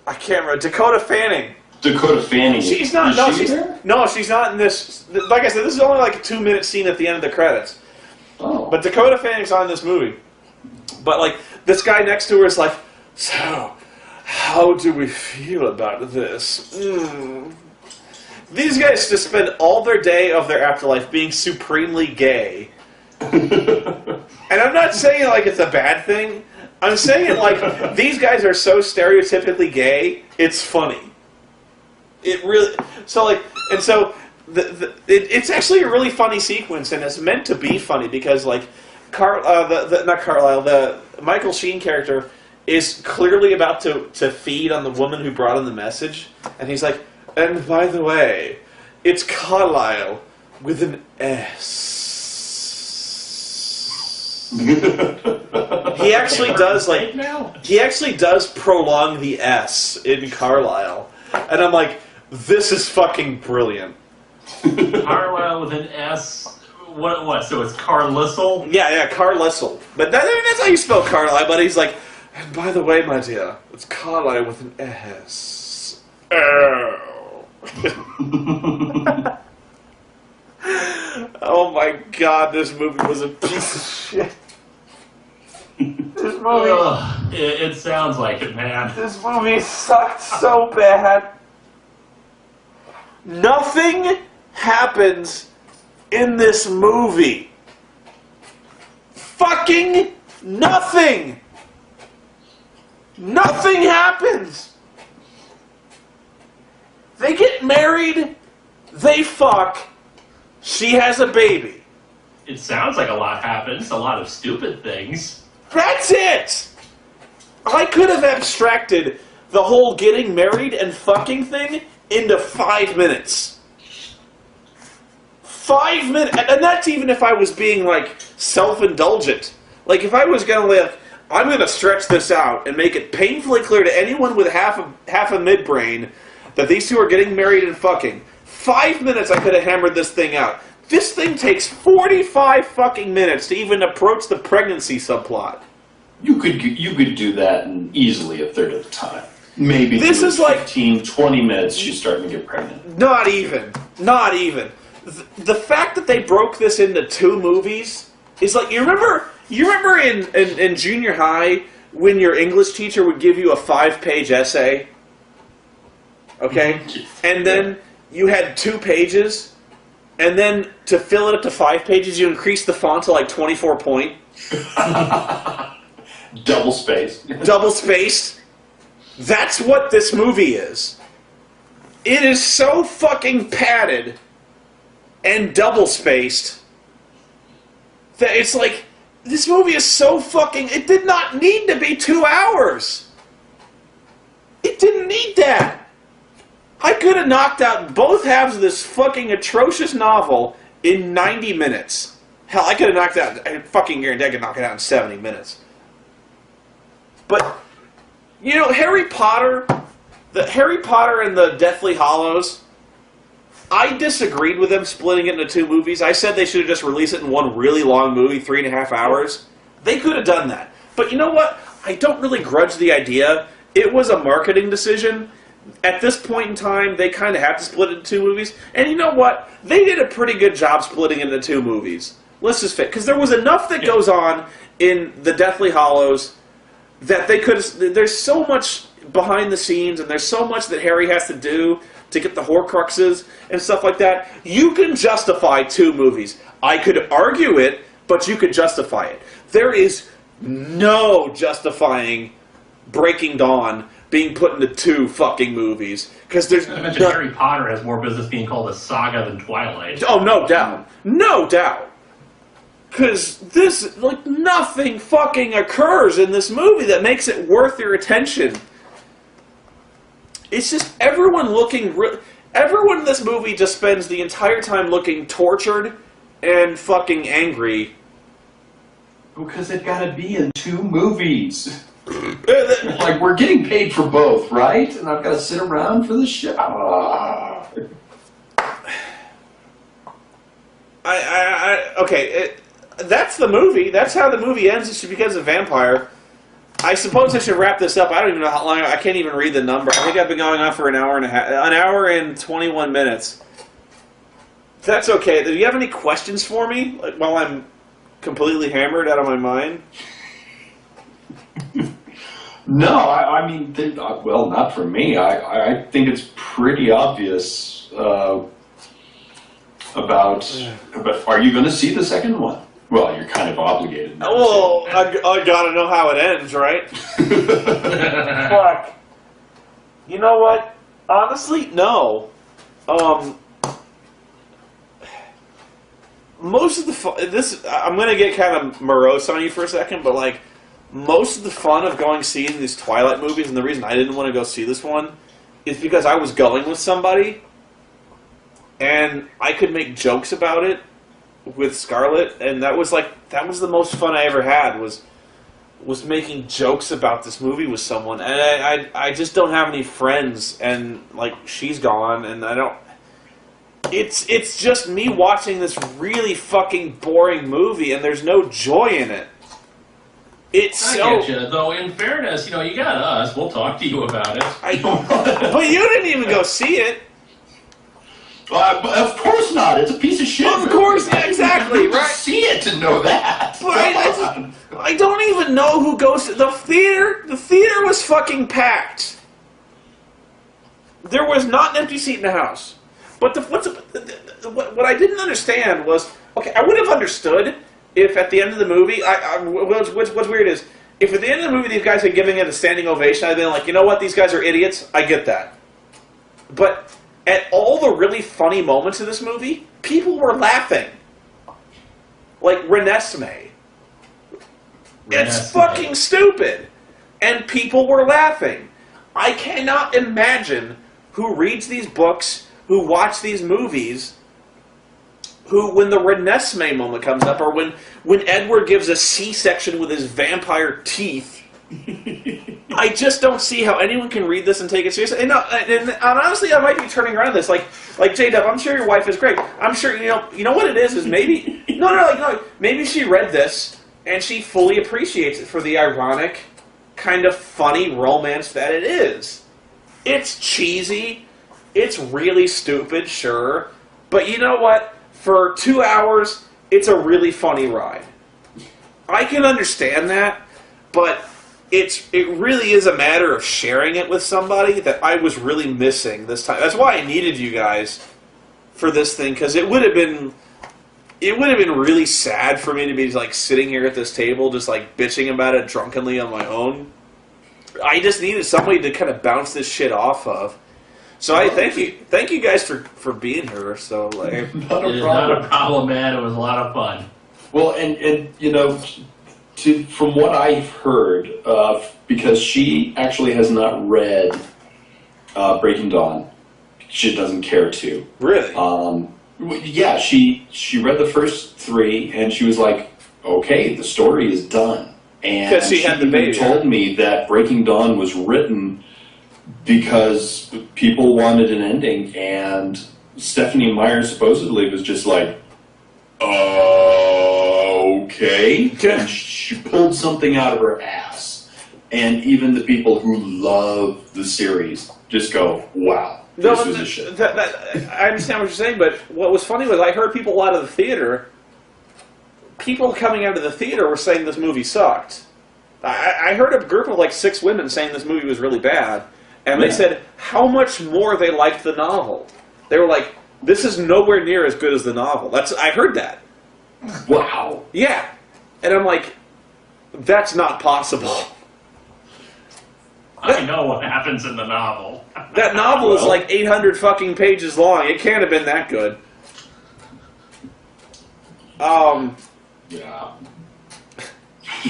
can't remember. Dakota Fanning. Dakota Fanning. She's not. She's not in this. Like I said, this is only like a 2-minute scene at the end of the credits. Oh. But Dakota Fanning's on this movie. But like this guy next to her is like, so how do we feel about this? These guys just spend all their day of their afterlife being supremely gay. And I'm not saying like it's a bad thing. I'm saying like these guys are so stereotypically gay, it's funny. It really it's actually a really funny sequence, and it's meant to be funny because like the Michael Sheen character is clearly about to feed on the woman who brought him the message, and he's like, and by the way, it's Carlisle with an S. He actually does prolong the S in Carlisle, and I'm like, this is fucking brilliant. Carlisle with an S. What? So it's Carlisle? Yeah, Carlisle. But that's how you spell Carlisle. But he's like, and by the way, my dear, it's Carlisle with an S. Oh. Oh my god, this movie was a piece of shit. This movie... it sounds like it, man. This movie sucked so bad. Nothing happens in this movie. Fucking nothing! Nothing happens! They get married, they fuck, she has a baby. It sounds like a lot happens, a lot of stupid things. That's it! I could have abstracted the whole getting married and fucking thing into 5 minutes. 5 minutes, and that's even if I was being, like, self-indulgent. Like, if I was gonna, like, I'm gonna stretch this out and make it painfully clear to anyone with half a midbrain that these two are getting married and fucking. 5 minutes I could have hammered this thing out. This thing takes 45 fucking minutes to even approach the pregnancy subplot. You could do that in easily a third of the time. Maybe this is like 15, 20 minutes she's starting to get pregnant. Not even. The fact that they broke this into 2 movies is like, you remember in junior high when your English teacher would give you a 5-page essay? Okay? And then you had 2 pages, and then to fill it up to 5 pages, you increase the font to like 24 point. Double spaced. Double spaced. That's what this movie is. It is so fucking padded and double-spaced that it's like, this movie is so fucking... It did not need to be 2 hours. It didn't need that. I could have knocked out both halves of this fucking atrocious novel in 90 minutes. Hell, I could have knocked it out... I fucking guarantee I could knock it out in 70 minutes. But, you know, Harry Potter and the Deathly Hallows, I disagreed with them splitting it into 2 movies. I said they should have just released it in one really long movie, 3.5 hours. They could have done that. But you know what? I don't really grudge the idea. It was a marketing decision. At this point in time, they kind of have to split it into 2 movies. And you know what? They did a pretty good job splitting it into 2 movies. Let's just fit. Because there was enough that goes on in the Deathly Hallows that they could have... There's so much behind the scenes, and there's so much that Harry has to do to get the Horcruxes and stuff like that. You can justify 2 movies. I could argue it, but you could justify it. There is no justifying Breaking Dawn being put into 2 fucking movies. Because there's... I mentioned Harry Potter has more business being called a saga than Twilight. Oh, no doubt. No doubt. Because this, like, nothing fucking occurs in this movie that makes it worth your attention. It's just everyone looking... Everyone in this movie just spends the entire time looking tortured and fucking angry. Because they've got to be in 2 movies. Like, we're getting paid for both, right? And I've got to sit around for the show. Okay, that's the movie. That's how the movie ends. It's because of vampire. I suppose I should wrap this up. I don't even know how long. I can't even read the number. I think I've been going on for an hour and a half. An hour and 21 minutes. That's okay. Do you have any questions for me? Like, while I'm completely hammered out of my mind? No, I mean, well, not for me. I think it's pretty obvious about. Are you going to see the second one? Well, you're kind of obligated. Well, I gotta know how it ends, right? Fuck. You know what? Honestly, no. Most of the I'm gonna get kind of morose on you for a second, but like, most of the fun of going seeing these Twilight movies, and the reason I didn't want to go see this one, is because I was going with somebody, and I could make jokes about it with Scarlett, and that was the most fun I ever had, was making jokes about this movie with someone. And I just don't have any friends, and like, she's gone, and I don't... It's just me watching this really fucking boring movie, and there's no joy in it. I get you, though. In fairness, you know, you got us. We'll talk to you about it. But you didn't even go see it. Of course not. It's a piece of shit. Of course, yeah, exactly, right? See it to know that. But I don't even know who goes to the theater. The theater was fucking packed. There was not an empty seat in the house. But what I didn't understand was, okay, I would have understood if at the end of the movie, what's weird is, if at the end of the movie these guys are giving it a standing ovation, I'd been like, you know what, these guys are idiots. I get that. But at all the really funny moments of this movie, people were laughing. Like Renesmee. It's fucking stupid. And people were laughing. I cannot imagine who reads these books, who watch these movies, who, when the Renesmee moment comes up, or when Edward gives a C-section with his vampire teeth, I just don't see how anyone can read this and take it seriously. And honestly, I might be turning around this. Like J-Dub, I'm sure your wife is great. I'm sure, you know what it is maybe... No, maybe she read this, and she fully appreciates it for the ironic, kind of funny romance that it is. It's cheesy. It's really stupid, sure. But you know what? For 2 hours, it's a really funny ride. I can understand that, but it really is a matter of sharing it with somebody that I was really missing this time. That's why I needed you guys for this thing, because it would have been really sad for me to be like sitting here at this table just like bitching about it drunkenly on my own. I just needed somebody to kind of bounce this shit off of. So I thank you guys for being here. So like, Not It a is problem. not a problem, man. It was a lot of fun. Well, and you know, from what I've heard, because she actually has not read Breaking Dawn, she doesn't care to. really, Yeah, she read the first 3, and she was like, "Okay, the story is done." And 'Cause she had the even baby. told me that Breaking Dawn was written because people wanted an ending, and Stephanie Meyer supposedly was just like, okay. And she pulled something out of her ass. And even the people who love the series just go, wow, this was a shit. I understand what you're saying, but what was funny was I heard people out of the theater. People coming out of the theater were saying this movie sucked. I heard a group of like 6 women saying this movie was really bad, and they said how much more they liked the novel. They were like, "This is nowhere near as good as the novel." I heard that. Wow. Yeah, and I'm like, that's not possible. I know what happens in the novel. That novel is like 800 fucking pages long. It can't have been that good. Yeah.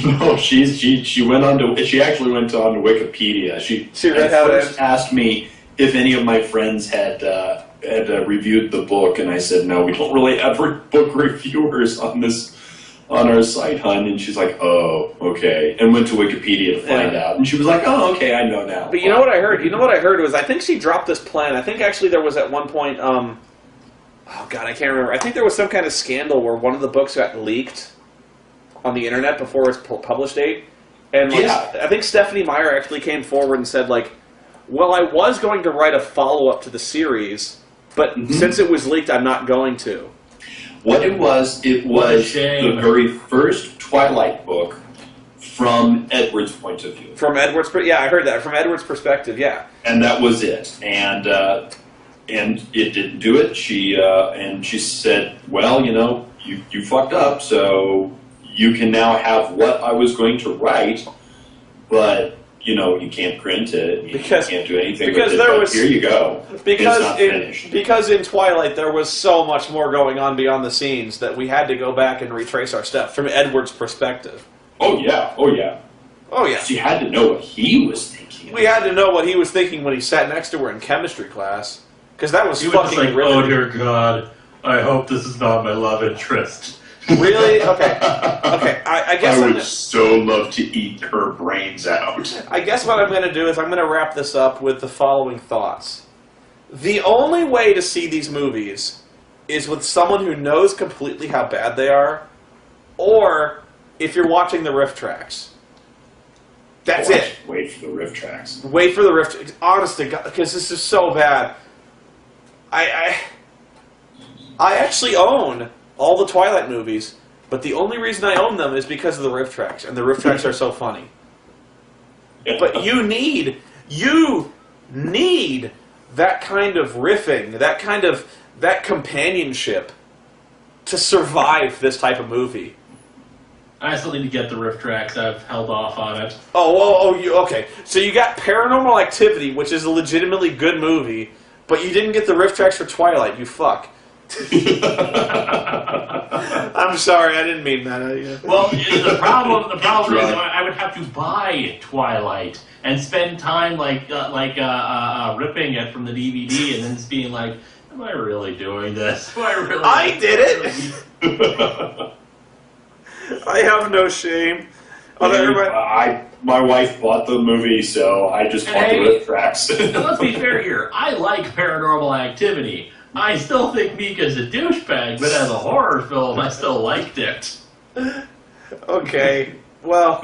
No, she actually went on to Wikipedia. She read how it first is? asked me if any of my friends had reviewed the book, and I said no, we don't really have book reviewers on our site, hon. And she's like, oh, okay, and went to Wikipedia to find out, and she was like, oh, okay, I know now. But you know what I heard? You know what I heard was I think she dropped this plan. I think actually there was at one point, oh god, I can't remember. I think there was some kind of scandal where one of the books got leaked on the internet before its published date, and like, I think Stephanie Meyer actually came forward and said like, well, I was going to write a follow-up to the series, but since it was leaked, I'm not going to. What it was the very first Twilight book from Edward's point of view. From Edward's, yeah, I heard that. From Edward's perspective, yeah. And that was it. And it didn't do it. She said, well, you know, you fucked up, so you can now have what I was going to write, but you know, you can't print it. You can't do anything with it. But here you go. Because it's not finished. Because in Twilight there was so much more going on beyond the scenes that we had to go back and retrace our steps from Edward's perspective. Oh yeah. Oh yeah. Oh yeah. So you had to know what he was thinking. We had to know what he was thinking when he sat next to her in chemistry class, because that was He was fucking just like, riveting. oh dear God, I hope this is not my love interest. Really? Okay. Okay. I guess I would so love to eat her brains out. I guess what I'm going to do is I'm going to wrap this up with the following thoughts. The only way to see these movies is with someone who knows completely how bad they are, or if you're watching the riff tracks. That's it. Wait for the riff tracks. Wait for the riff. Honest to God, because this is so bad. I actually own all the Twilight movies, but the only reason I own them is because of the riff tracks, and the riff tracks are so funny. But you need that kind of riffing, that companionship to survive this type of movie. I still need to get the riff tracks. I've held off on it. Okay. So you got Paranormal Activity, which is a legitimately good movie, but you didn't get the riff tracks for Twilight, you fuck. I'm sorry, I didn't mean that. Well, the problem is I would have to buy Twilight and spend time ripping it from the DVD and then just being like, am I really doing this? I did it! I have no shame. My wife bought the movie, so I just bought the riff tracks. Now, let's be fair here. I like Paranormal Activity. I still think Mika's a douchebag, but as a horror film, I still liked it. Okay, well,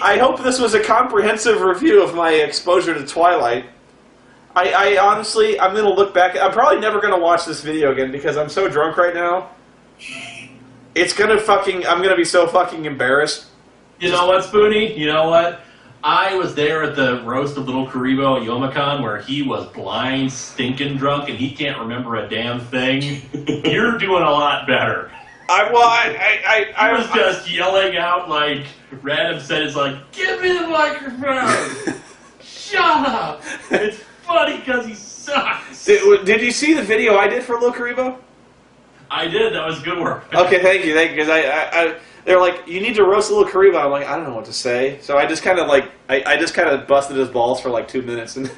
I hope this was a comprehensive review of my exposure to Twilight. I honestly, I'm going to look back. I'm probably never going to watch this video again because I'm so drunk right now. It's going to I'm going to be so fucking embarrassed. You know what, Spoony? You know what? I was there at the roast of Little Karibo at Youmacon where he was blind, stinking drunk, and he can't remember a damn thing. You're doing a lot better. I was just yelling out like random sentences like, "Give me the microphone! Shut up! It's funny because he sucks. Did you see the video I did for Lil Karibo? I did. That was good work. Okay, thank you. Because they're like, you need to roast Lil Karibo. I'm like, I don't know what to say. So I just kind of like, I just kind of busted his balls for like 2 minutes. And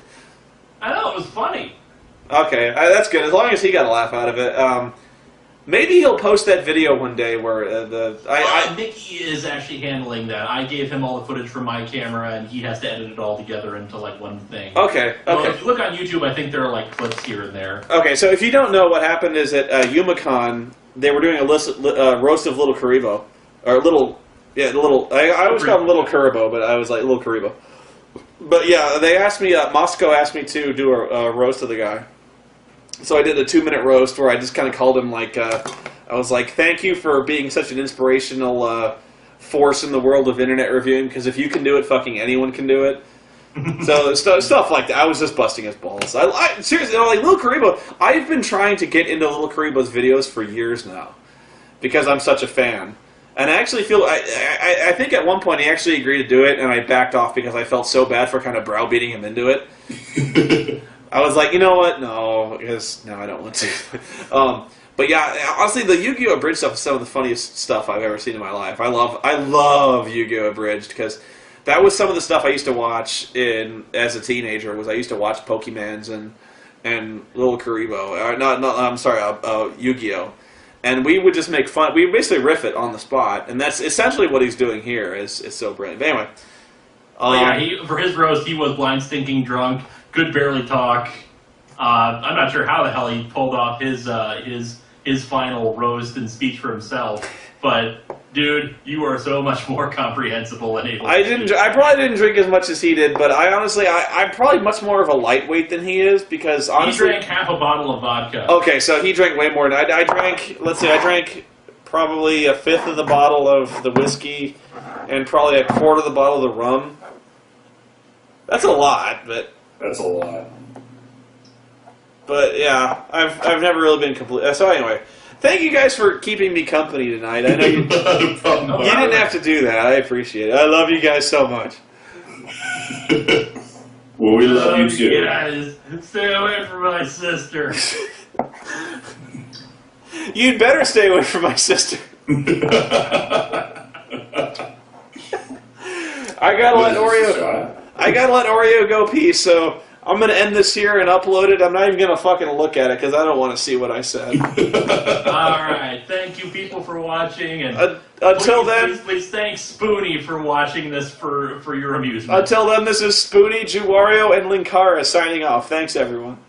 I know, it was funny. okay, that's good. As long as he got a laugh out of it. Maybe he'll post that video one day where Mickey is actually handling that. I gave him all the footage from my camera, and he has to edit it all together into like one thing. Okay. Well, if you look on YouTube, I think there are like clips here and there. Okay, so if you don't know, what happened is at YumaCon, they were doing a roast of Little Karibo. Or Little... I always call him Little Karibo, but I was like Little Karibo. But yeah, they asked me, Moscow asked me to do a roast of the guy. So I did a 2-minute roast where I just kind of called him like, I was like, thank you for being such an inspirational force in the world of internet reviewing, because if you can do it, fucking anyone can do it. So stuff like that. I was just busting his balls. I seriously, like Lil Karibo, I've been trying to get into Lil Karibo's videos for years now, because I'm such a fan. And I actually feel, I think at one point he actually agreed to do it, and I backed off because I felt so bad for kind of browbeating him into it. I was like, you know what? No, because no, I don't want to. But yeah, honestly, the Yu-Gi-Oh! Abridged stuff is some of the funniest stuff I've ever seen in my life. I love Yu-Gi-Oh! Abridged because that was some of the stuff I used to watch as a teenager. I used to watch Pokemans and Little Karibo. I'm sorry, Yu-Gi-Oh! And we would just make fun. We basically riff it on the spot, and that's essentially what he's doing here. It's so brilliant. But anyway, for his roast, he was blind, stinking drunk. Could barely talk. I'm not sure how the hell he pulled off his final roast and speech for himself. But dude, you are so much more comprehensible and able. I probably didn't drink as much as he did, but I'm probably much more of a lightweight than he is because honestly, he drank half a bottle of vodka. Okay, so he drank way more than I drank. Let's see, I drank probably a fifth of the bottle of the whiskey and probably a quarter of the bottle of the rum. That's a lot, but. That's a lot. But yeah, I've never really been complete. So anyway, thank you guys for keeping me company tonight. I know you didn't have to do that. I appreciate it. I love you guys so much. Well, we love you too. Guys, stay away from my sister. You'd better stay away from my sister. I gotta let Oreo go pee, so I'm gonna end this here and upload it. I'm not even gonna fucking look at it because I don't want to see what I said. Alright, thank you people for watching, and until then, please thank Spoony for watching this for your amusement. Until then, this is Spoony, JewWario, and Linkara signing off. Thanks everyone.